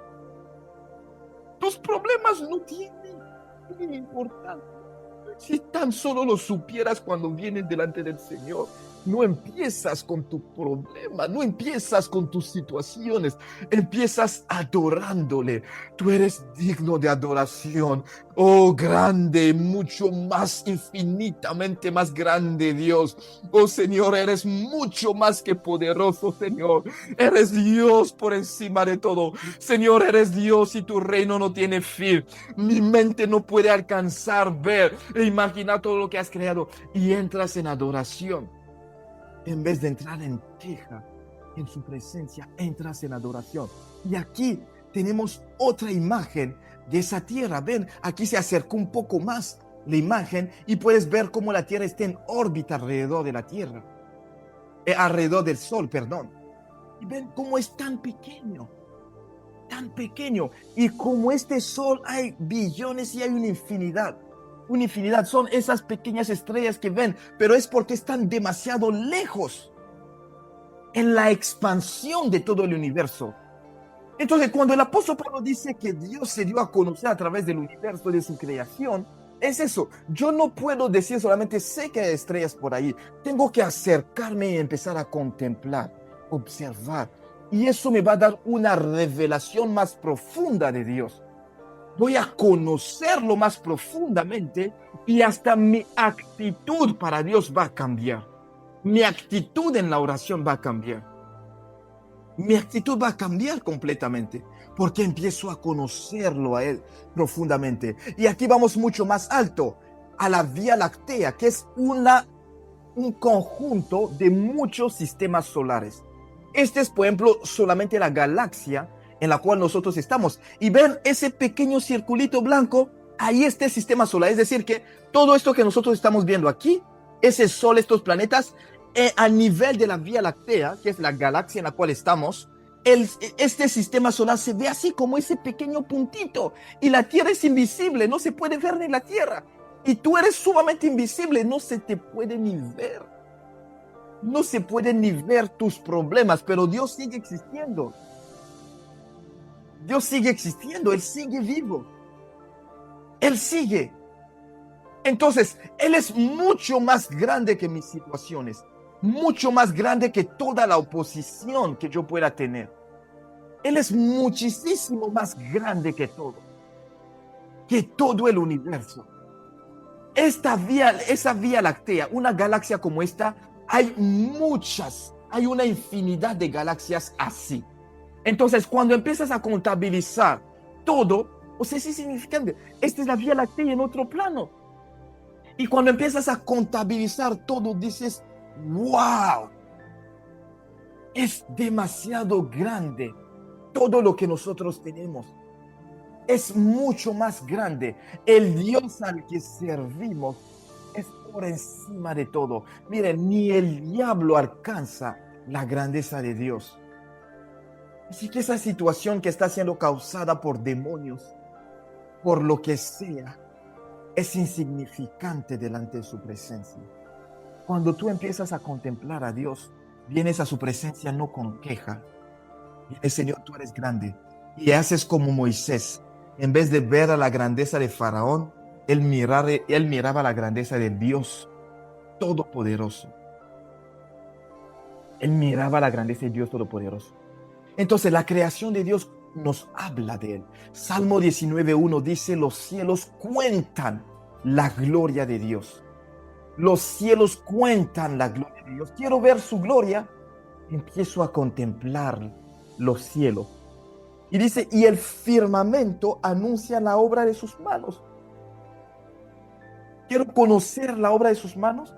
Tus problemas no tienen importancia. Si tan solo lo supieras cuando vienes delante del Señor, no empiezas con tu problema, no empiezas con tus situaciones, empiezas adorándole. Tú eres digno de adoración. Oh, grande, mucho más, infinitamente más grande Dios. Oh, Señor, eres mucho más que poderoso, Señor. Eres Dios por encima de todo. Señor, eres Dios y tu reino no tiene fin. Mi mente no puede alcanzar, ver e imaginar todo lo que has creado. Y entras en adoración. En vez de entrar en queja, en su presencia, entras en adoración. Y aquí tenemos otra imagen de esa tierra. Ven, aquí se acercó un poco más la imagen y puedes ver cómo la tierra está en órbita alrededor de la tierra. Alrededor del sol, perdón. Y ven cómo es tan pequeño. Tan pequeño. Y como este sol hay billones y hay una infinidad. Una infinidad, son esas pequeñas estrellas que ven, pero es porque están demasiado lejos en la expansión de todo el universo. Entonces, cuando el apóstol Pablo dice que Dios se dio a conocer a través del universo, de su creación, es eso. Yo no puedo decir solamente sé que hay estrellas por ahí. Tengo que acercarme y empezar a contemplar, observar. Y eso me va a dar una revelación más profunda de Dios. Voy a conocerlo más profundamente y hasta mi actitud para Dios va a cambiar. Mi actitud en la oración va a cambiar. Mi actitud va a cambiar completamente porque empiezo a conocerlo a Él profundamente. Y aquí vamos mucho más alto. a la Vía Láctea, que es un conjunto de muchos sistemas solares. Este es, por ejemplo, solamente la galaxia en la cual nosotros estamos. Y ven ese pequeño circulito blanco, ahí está el sistema solar. Es decir, que todo esto que nosotros estamos viendo aquí, ese Sol, estos planetas, a nivel de la Vía Láctea, que es la galaxia en la cual estamos, este sistema solar se ve así como ese pequeño puntito. Y la Tierra es invisible, no se puede ver ni la Tierra. Y tú eres sumamente invisible, no se te puede ni ver. No se pueden ni ver tus problemas, pero Dios sigue existiendo. Dios sigue existiendo, Él sigue vivo. Él sigue. Entonces, Él es mucho más grande que mis situaciones, mucho más grande que toda la oposición que yo pueda tener. Él es muchísimo más grande que todo el universo. Esa Vía Láctea, una galaxia como esta, hay una infinidad de galaxias así. Entonces, cuando empiezas a contabilizar todo, o sea, es insignificante. Esta es la Vía Láctea en otro plano. Y cuando empiezas a contabilizar todo, dices, wow, es demasiado grande todo lo que nosotros tenemos. Es mucho más grande. El Dios al que servimos es por encima de todo. Miren, ni el diablo alcanza la grandeza de Dios. Así que esa situación que está siendo causada por demonios, por lo que sea, es insignificante delante de su presencia. Cuando tú empiezas a contemplar a Dios, vienes a su presencia no con queja. El Señor, tú eres grande. Y haces como Moisés. En vez de ver a la grandeza de Faraón, él miraba la grandeza de Dios Todopoderoso. Él miraba la grandeza de Dios Todopoderoso. Entonces, la creación de Dios nos habla de Él. Salmo 19:1 dice, los cielos cuentan la gloria de Dios. Los cielos cuentan la gloria de Dios. Quiero ver su gloria. Empiezo a contemplar los cielos. Y dice, y el firmamento anuncia la obra de sus manos. Quiero conocer la obra de sus manos.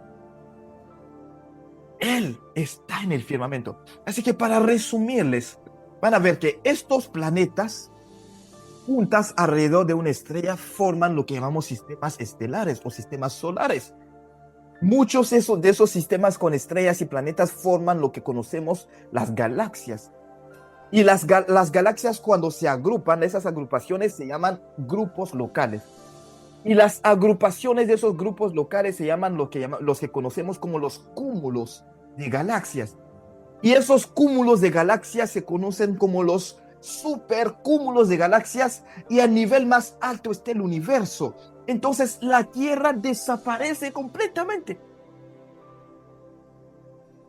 Él está en el firmamento. Así que para resumirles, van a ver que estos planetas juntas alrededor de una estrella forman lo que llamamos sistemas estelares o sistemas solares. Muchos de esos sistemas con estrellas y planetas forman lo que conocemos las galaxias. Y las galaxias, cuando se agrupan, esas agrupaciones se llaman grupos locales. Y las agrupaciones de esos grupos locales se llaman los que conocemos como los cúmulos de galaxias. Y esos cúmulos de galaxias se conocen como los supercúmulos de galaxias, y a nivel más alto está el universo. Entonces la Tierra desaparece completamente.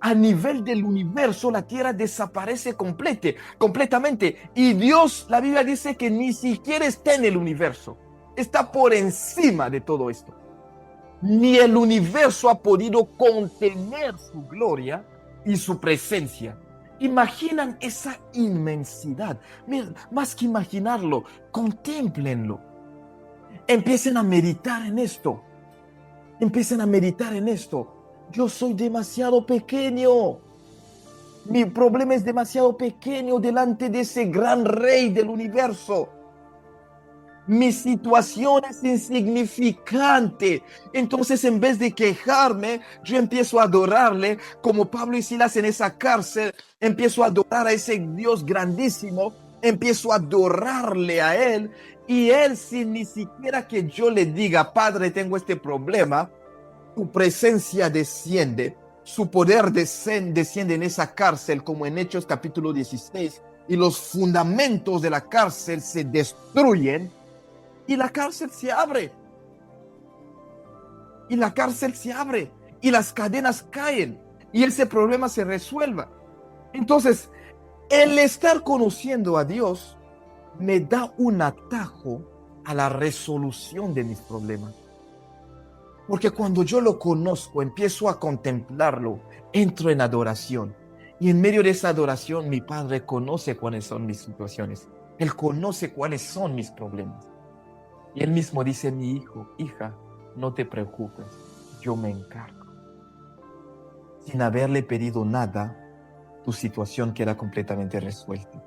A nivel del universo, la Tierra desaparece completamente. Y Dios, la Biblia dice que ni siquiera está en el universo. Está por encima de todo esto. Ni el universo ha podido contener su gloria y su presencia. Imaginan esa inmensidad. Miren, más que imaginarlo, contémplenlo. Empiecen a meditar en esto. Empiecen a meditar en esto. Yo soy demasiado pequeño. Mi problema es demasiado pequeño delante de ese gran rey del universo. Mi situación es insignificante. Entonces, en vez de quejarme, yo empiezo a adorarle, como Pablo y Silas en esa cárcel. Empiezo a adorar a ese Dios grandísimo. Empiezo a adorarle a Él. Y Él, sin ni siquiera que yo le diga, Padre, tengo este problema, su presencia desciende, su poder desciende en esa cárcel, como en Hechos capítulo 16, y los fundamentos de la cárcel se destruyen, y la cárcel se abre. Y la cárcel se abre, y las cadenas caen, y ese problema se resuelva. Entonces, el estar conociendo a Dios me da un atajo a la resolución de mis problemas. Porque cuando yo lo conozco, empiezo a contemplarlo, entro en adoración. Y en medio de esa adoración, mi Padre conoce cuáles son mis situaciones. Él conoce cuáles son mis problemas. Y Él mismo dice, mi hijo, hija, no te preocupes, yo me encargo. Sin haberle pedido nada, tu situación queda completamente resuelta.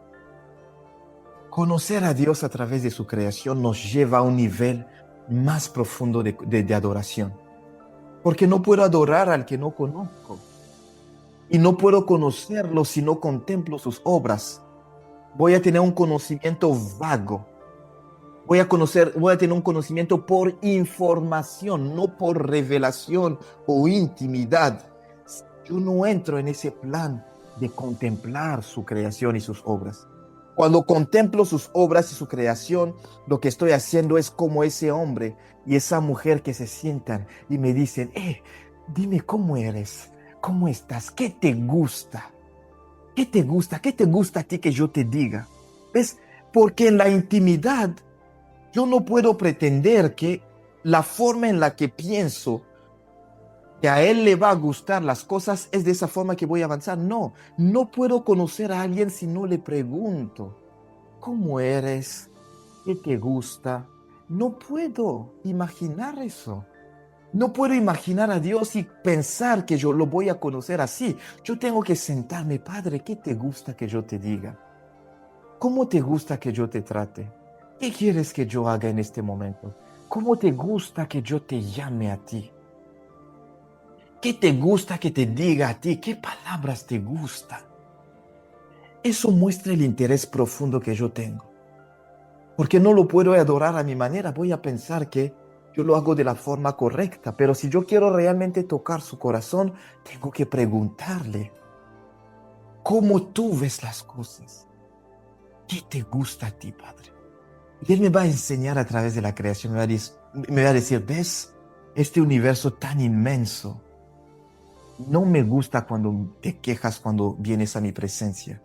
Conocer a Dios a través de su creación nos lleva a un nivel más profundo de adoración. Porque no puedo adorar al que no conozco. Y no puedo conocerlo si no contemplo sus obras. Voy a tener un conocimiento vago. Voy a tener un conocimiento por información, no por revelación o intimidad. Yo no entro en ese plan de contemplar su creación y sus obras. Cuando contemplo sus obras y su creación, lo que estoy haciendo es como ese hombre y esa mujer que se sientan y me dicen, dime cómo eres, cómo estás, qué te gusta, qué te gusta, qué te gusta a ti que yo te diga. ¿Ves? Porque en la intimidad yo no puedo pretender que la forma en la que pienso que a él le va a gustar las cosas es de esa forma que voy a avanzar. No, no puedo conocer a alguien si no le pregunto, ¿cómo eres? ¿Qué te gusta? No puedo imaginar eso. No puedo imaginar a Dios y pensar que yo lo voy a conocer así. Yo tengo que sentarme, Padre, ¿qué te gusta que yo te diga? ¿Cómo te gusta que yo te trate? ¿Qué quieres que yo haga en este momento? ¿Cómo te gusta que yo te llame a ti? ¿Qué te gusta que te diga a ti? ¿Qué palabras te gustan? Eso muestra el interés profundo que yo tengo. Porque no lo puedo adorar a mi manera. Voy a pensar que yo lo hago de la forma correcta. Pero si yo quiero realmente tocar su corazón, tengo que preguntarle, ¿cómo tú ves las cosas? ¿Qué te gusta a ti, Padre? Y Él me va a enseñar a través de la creación. Me va a decir, ¿ves este universo tan inmenso? No me gusta cuando te quejas cuando vienes a mi presencia.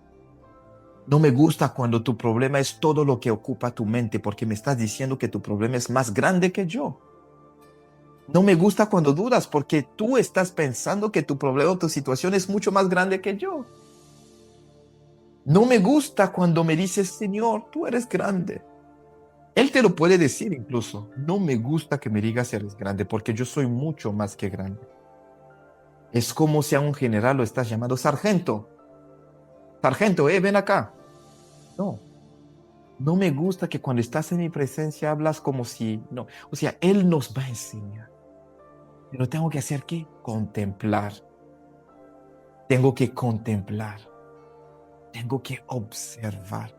No me gusta cuando tu problema es todo lo que ocupa tu mente, porque me estás diciendo que tu problema es más grande que yo. No me gusta cuando dudas, porque tú estás pensando que tu problema o tu situación es mucho más grande que yo. No me gusta cuando me dices, Señor, tú eres grande. Él te lo puede decir incluso. No me gusta que me digas eres grande, porque yo soy mucho más que grande. Es como si a un general lo estás llamando sargento. Sargento, ven acá. No, no me gusta que cuando estás en mi presencia hablas como si, no. O sea, Él nos va a enseñar. Pero tengo que hacer ¿qué? Contemplar. Tengo que contemplar. Tengo que observar.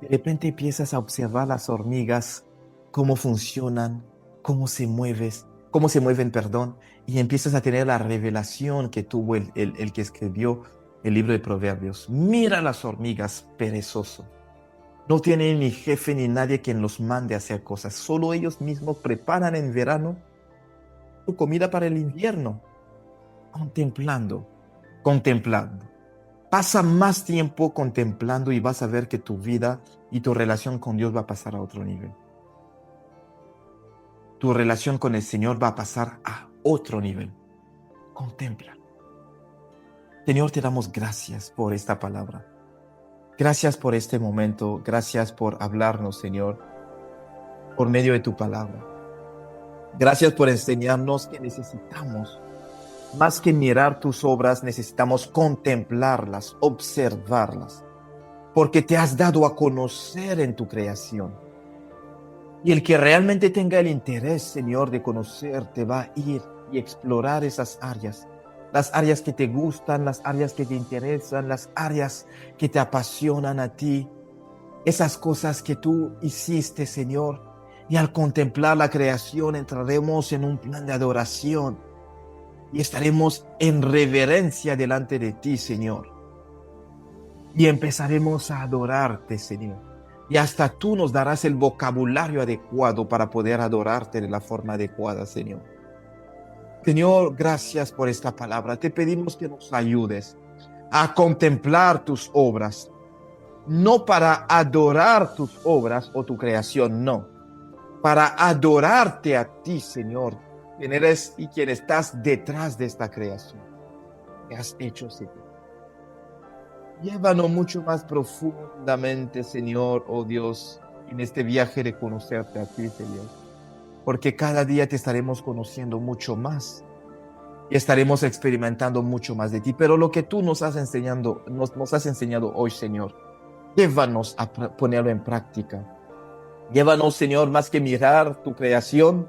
De repente empiezas a observar las hormigas, cómo funcionan, cómo se mueven, perdón, y empiezas a tener la revelación que tuvo el que escribió el libro de Proverbios. Mira las hormigas, perezoso. No tienen ni jefe ni nadie quien los mande a hacer cosas. Solo ellos mismos preparan en verano su comida para el invierno. Contemplando, contemplando. Pasa más tiempo contemplando y vas a ver que tu vida y tu relación con Dios va a pasar a otro nivel. Tu relación con el Señor va a pasar a otro nivel. Contempla. Señor, te damos gracias por esta palabra. Gracias por este momento. Gracias por hablarnos, Señor, por medio de tu palabra. Gracias por enseñarnos que necesitamos, más que mirar tus obras, necesitamos contemplarlas, observarlas, porque te has dado a conocer en tu creación. Y el que realmente tenga el interés, Señor, de conocerte, va a ir y explorar esas áreas. Las áreas que te gustan, las áreas que te interesan, las áreas que te apasionan a ti. Esas cosas que tú hiciste, Señor. Y al contemplar la creación, entraremos en un plan de adoración. Y estaremos en reverencia delante de ti, Señor. Y empezaremos a adorarte, Señor. Y hasta tú nos darás el vocabulario adecuado para poder adorarte de la forma adecuada, Señor. Señor, gracias por esta palabra. Te pedimos que nos ayudes a contemplar tus obras, no para adorar tus obras o tu creación, no, para adorarte a ti, Señor, quien eres y quien estás detrás de esta creación que has hecho, Señor. Llévanos mucho más profundamente, Señor, oh Dios, en este viaje de conocerte a ti, Señor. porque cada día te estaremos conociendo mucho más y estaremos experimentando mucho más de ti. Pero lo que tú nos has enseñado hoy, Señor, llévanos a ponerlo en práctica. Llévanos, Señor, más que mirar tu creación,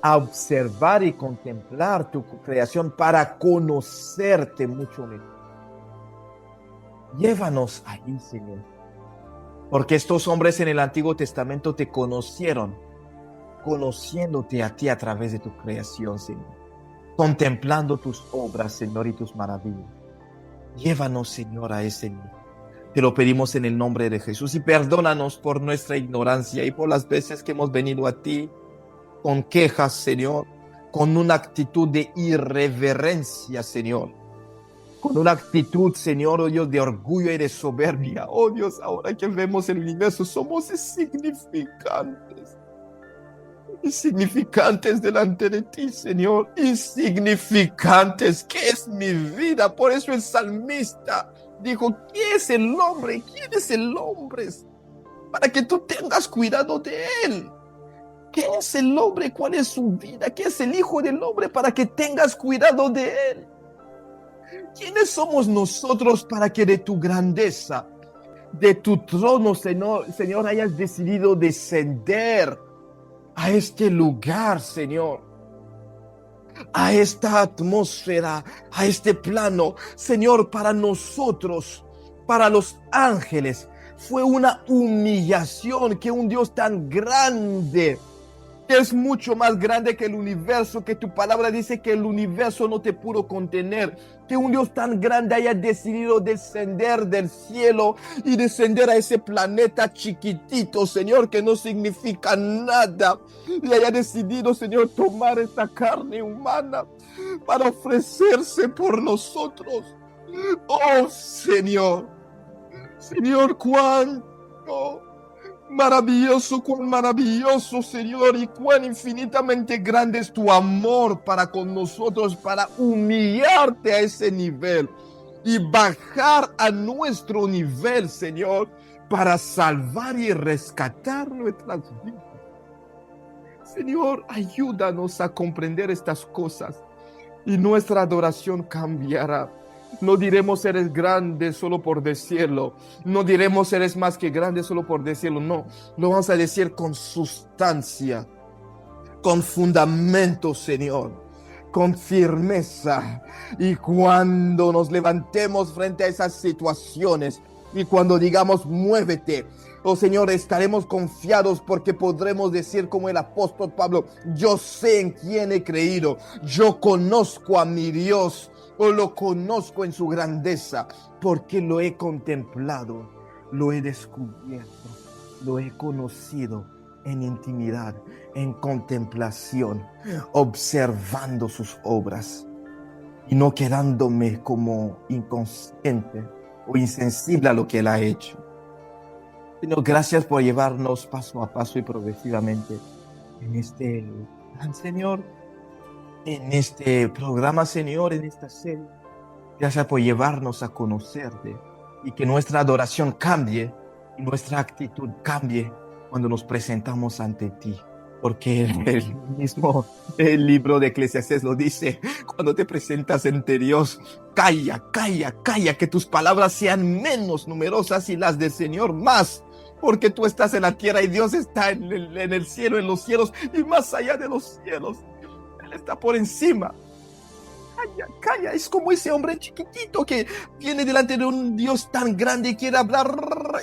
a observar y contemplar tu creación para conocerte mucho mejor. Llévanos ahí, Señor, porque estos hombres en el Antiguo Testamento te conocieron, conociéndote a ti a través de tu creación, Señor, contemplando tus obras, Señor, y tus maravillas. Llévanos, Señor, a ese nivel. Te lo pedimos en el nombre de Jesús y perdónanos por nuestra ignorancia y por las veces que hemos venido a ti con quejas, Señor, con una actitud de irreverencia, Señor, con una actitud, Señor, oh Dios, de orgullo y de soberbia. Oh Dios, ahora que vemos el universo, somos insignificantes delante de ti, Señor, insignificantes. ¿Qué es mi vida? Por eso el salmista dijo, ¿quién es el hombre? ¿Quién es el hombre? Para que tú tengas cuidado de él. ¿Qué es el hombre? ¿Cuál es su vida? ¿Qué es el Hijo del Hombre? Para que tengas cuidado de él. ¿Quiénes somos nosotros para que de tu grandeza, de tu trono, Señor, hayas decidido descender a este lugar, Señor, a esta atmósfera, a este plano? Señor, para nosotros, para los ángeles, fue una humillación que un Dios tan grande, que es mucho más grande que el universo, que tu palabra dice que el universo no te pudo contener, que un Dios tan grande haya decidido descender del cielo y descender a ese planeta chiquitito, Señor, que no significa nada, y haya decidido, Señor, tomar esta carne humana para ofrecerse por nosotros. Oh, Señor, cuánto cuán maravilloso, Señor, y cuán infinitamente grande es tu amor para con nosotros, para humillarte a ese nivel y bajar a nuestro nivel, Señor, para salvar y rescatar nuestras vidas. Señor, ayúdanos a comprender estas cosas y nuestra adoración cambiará. No diremos eres grande solo por decirlo. No diremos eres más que grande solo por decirlo. No, lo vamos a decir con sustancia, con fundamento, Señor, con firmeza. Y cuando nos levantemos frente a esas situaciones y cuando digamos muévete, oh Señor, estaremos confiados porque podremos decir como el apóstol Pablo, yo sé en quién he creído, yo conozco a mi Dios, o lo conozco en su grandeza, porque lo he contemplado, lo he descubierto, lo he conocido en intimidad, en contemplación, observando sus obras y no quedándome como inconsciente o insensible a lo que Él ha hecho. Señor, gracias por llevarnos paso a paso y progresivamente en este plan, Señor, en este programa, Señor, en esta serie. Gracias por llevarnos a conocerte y que nuestra adoración cambie y nuestra actitud cambie cuando nos presentamos ante ti. Porque el libro de Eclesiastés lo dice, cuando te presentas ante Dios, calla, que tus palabras sean menos numerosas y las del Señor más. Porque tú estás en la tierra y Dios está en el cielo, en los cielos y más allá de los cielos. Él está por encima. Calla, es como ese hombre chiquitito que viene delante de un Dios tan grande y quiere hablar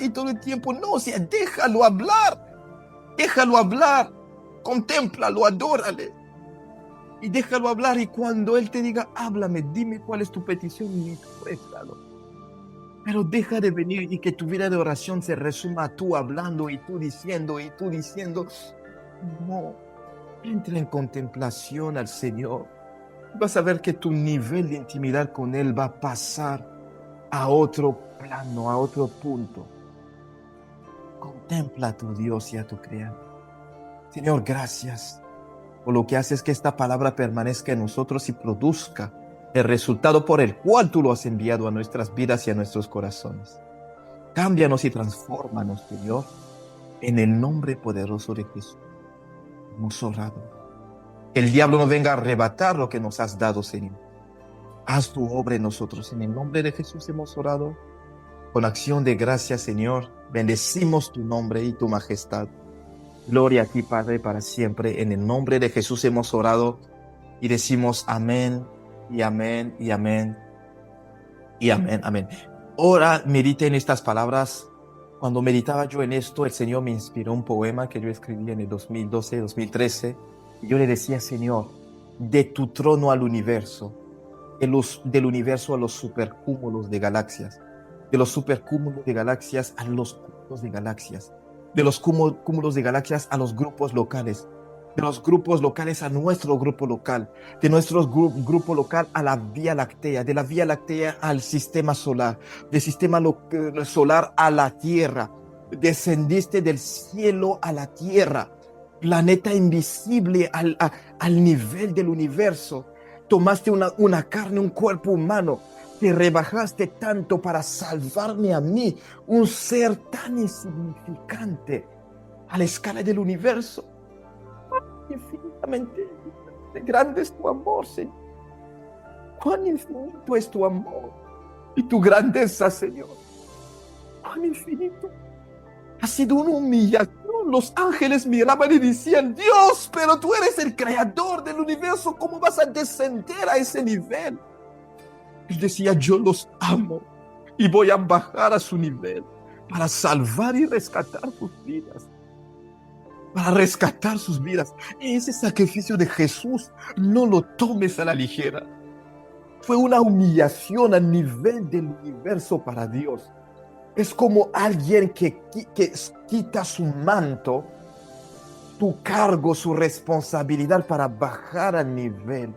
y todo el tiempo, no, o sea, déjalo hablar, contémplalo, adórale y déjalo hablar, y cuando Él te diga, háblame, dime cuál es tu petición y préstalo. Pero deja de venir y que tu vida de oración se resuma a tú hablando y tú diciendo. No, entra en contemplación al Señor. Vas a ver que tu nivel de intimidad con Él va a pasar a otro plano, a otro punto. Contempla a tu Dios y a tu Creador. Señor, gracias por lo que haces que esta palabra permanezca en nosotros y produzca el resultado por el cual tú lo has enviado a nuestras vidas y a nuestros corazones. Cámbianos y transfórmanos, Señor, en el nombre poderoso de Jesús. hemos orado. Que el diablo no venga a arrebatar lo que nos has dado, Señor. Haz tu obra en nosotros. En el nombre de Jesús hemos orado. Con acción de gracias, Señor, bendecimos tu nombre y tu majestad. Gloria a ti, Padre, para siempre. En el nombre de Jesús hemos orado y decimos amén y amén y amén y amén, amén. Ahora medite en estas palabras. Cuando meditaba yo en esto, el Señor me inspiró un poema que yo escribí en el 2012, 2013. Y yo le decía, Señor, de tu trono al universo, del universo a los supercúmulos de galaxias, de los supercúmulos de galaxias a los cúmulos de galaxias, de los cúmulos de galaxias a los grupos locales, de los grupos locales a nuestro grupo local, de nuestro grupo local a la Vía Láctea, de la Vía Láctea al sistema solar, del sistema solar a la Tierra. Descendiste del cielo a la Tierra, planeta invisible al nivel del universo. Tomaste una carne, un cuerpo humano. Te rebajaste tanto para salvarme a mí, un ser tan insignificante a la escala del universo. Infinitamente grande es tu amor, Señor. Cuán infinito es tu amor y tu grandeza, Señor. Cuán infinito. Ha sido una humillación. Los ángeles miraban y decían, Dios, pero tú eres el creador del universo. ¿Cómo vas a descender a ese nivel? Él decía, yo los amo y voy a bajar a su nivel para salvar y rescatar sus vidas. Para rescatar sus vidas. Ese sacrificio de Jesús no lo tomes a la ligera. Fue una humillación a nivel del universo para Dios. Es como alguien que quita su manto, tu cargo, su responsabilidad para bajar al nivel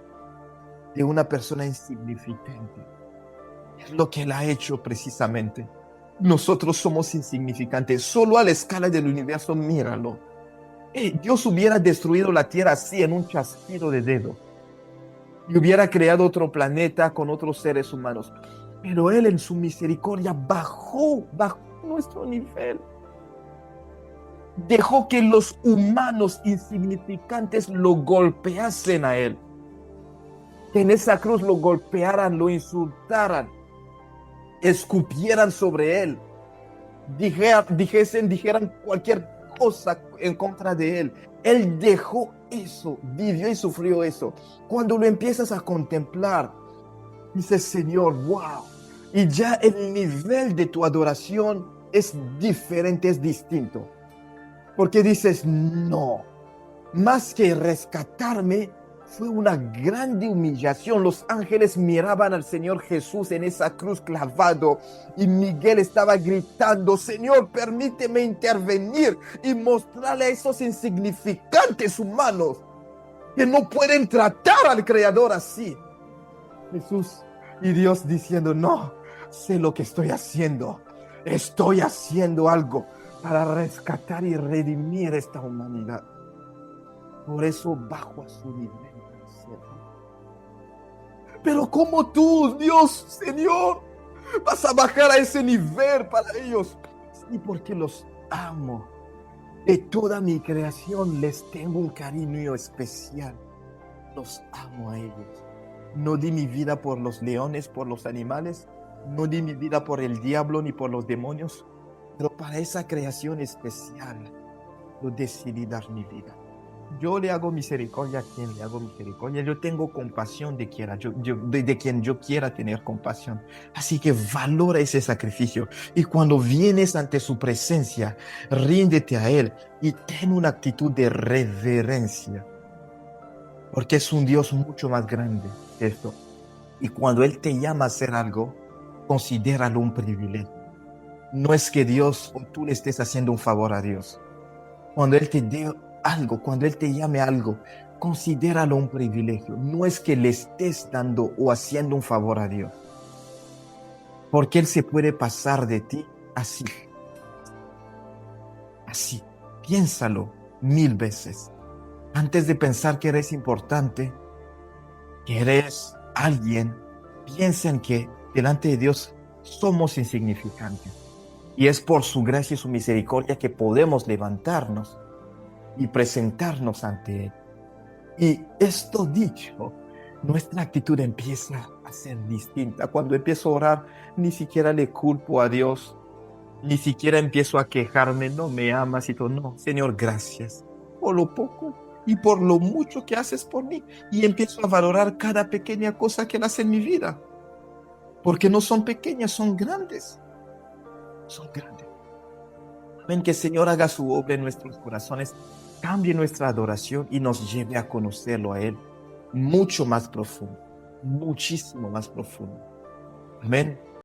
de una persona insignificante. Es lo que Él ha hecho precisamente. Nosotros somos insignificantes. Solo a la escala del universo, míralo. Dios hubiera destruido la tierra así en un chasquido de dedo y hubiera creado otro planeta con otros seres humanos. Pero Él en su misericordia bajó nuestro nivel. Dejó que los humanos insignificantes lo golpeasen a Él. Que en esa cruz lo golpearan, lo insultaran, escupieran sobre Él, dijeran cualquier cosa en contra de Él. Él dejó eso, vivió y sufrió eso. Cuando lo empiezas a contemplar, dices, Señor, wow. Y ya el nivel de tu adoración es diferente, es distinto. Porque dices, no, más que rescatarme, fue una grande humillación. Los ángeles miraban al Señor Jesús en esa cruz clavado y Miguel estaba gritando, Señor, permíteme intervenir y mostrarle a esos insignificantes humanos que no pueden tratar al Creador así. Jesús y Dios diciendo, no, sé lo que estoy haciendo. Estoy haciendo algo para rescatar y redimir esta humanidad. Por eso bajo a su nivel. Pero como tú, Dios, Señor, vas a bajar a ese nivel para ellos. Sí, porque los amo. De toda mi creación les tengo un cariño especial. Los amo a ellos. No di mi vida por los leones, por los animales. No di mi vida por el diablo ni por los demonios. Pero para esa creación especial, yo decidí dar mi vida. Yo le hago misericordia a quien le hago misericordia. Yo tengo compasión de quien yo quiera tener compasión. Así que valora ese sacrificio. Y cuando vienes ante su presencia, ríndete a Él y ten una actitud de reverencia. Porque es un Dios mucho más grande que esto. Y cuando Él te llama a hacer algo, considéralo un privilegio. No es que Dios o tú le estés haciendo un favor a Dios. Cuando Él te dé algo, cuando Él te llame a algo, considéralo un privilegio. No es que le estés dando o haciendo un favor a Dios. Porque Él se puede pasar de ti así. Así. Piénsalo 1000 veces. Antes de pensar que eres importante, que eres alguien, piensa en que delante de Dios somos insignificantes. Y es por su gracia y su misericordia que podemos levantarnos y presentarnos ante Él. Y esto dicho, nuestra actitud empieza a ser distinta. Cuando empiezo a orar, ni siquiera le culpo a Dios, ni siquiera empiezo a quejarme, no me amas y todo. No, Señor, gracias por lo poco y por lo mucho que haces por mí. Y empiezo a valorar cada pequeña cosa que Él hace en mi vida. Porque no son pequeñas, son grandes. Son grandes. Amén, que el Señor haga su obra en nuestros corazones, cambie nuestra adoración y nos lleve a conocerlo a Él mucho más profundo, muchísimo más profundo. Amén.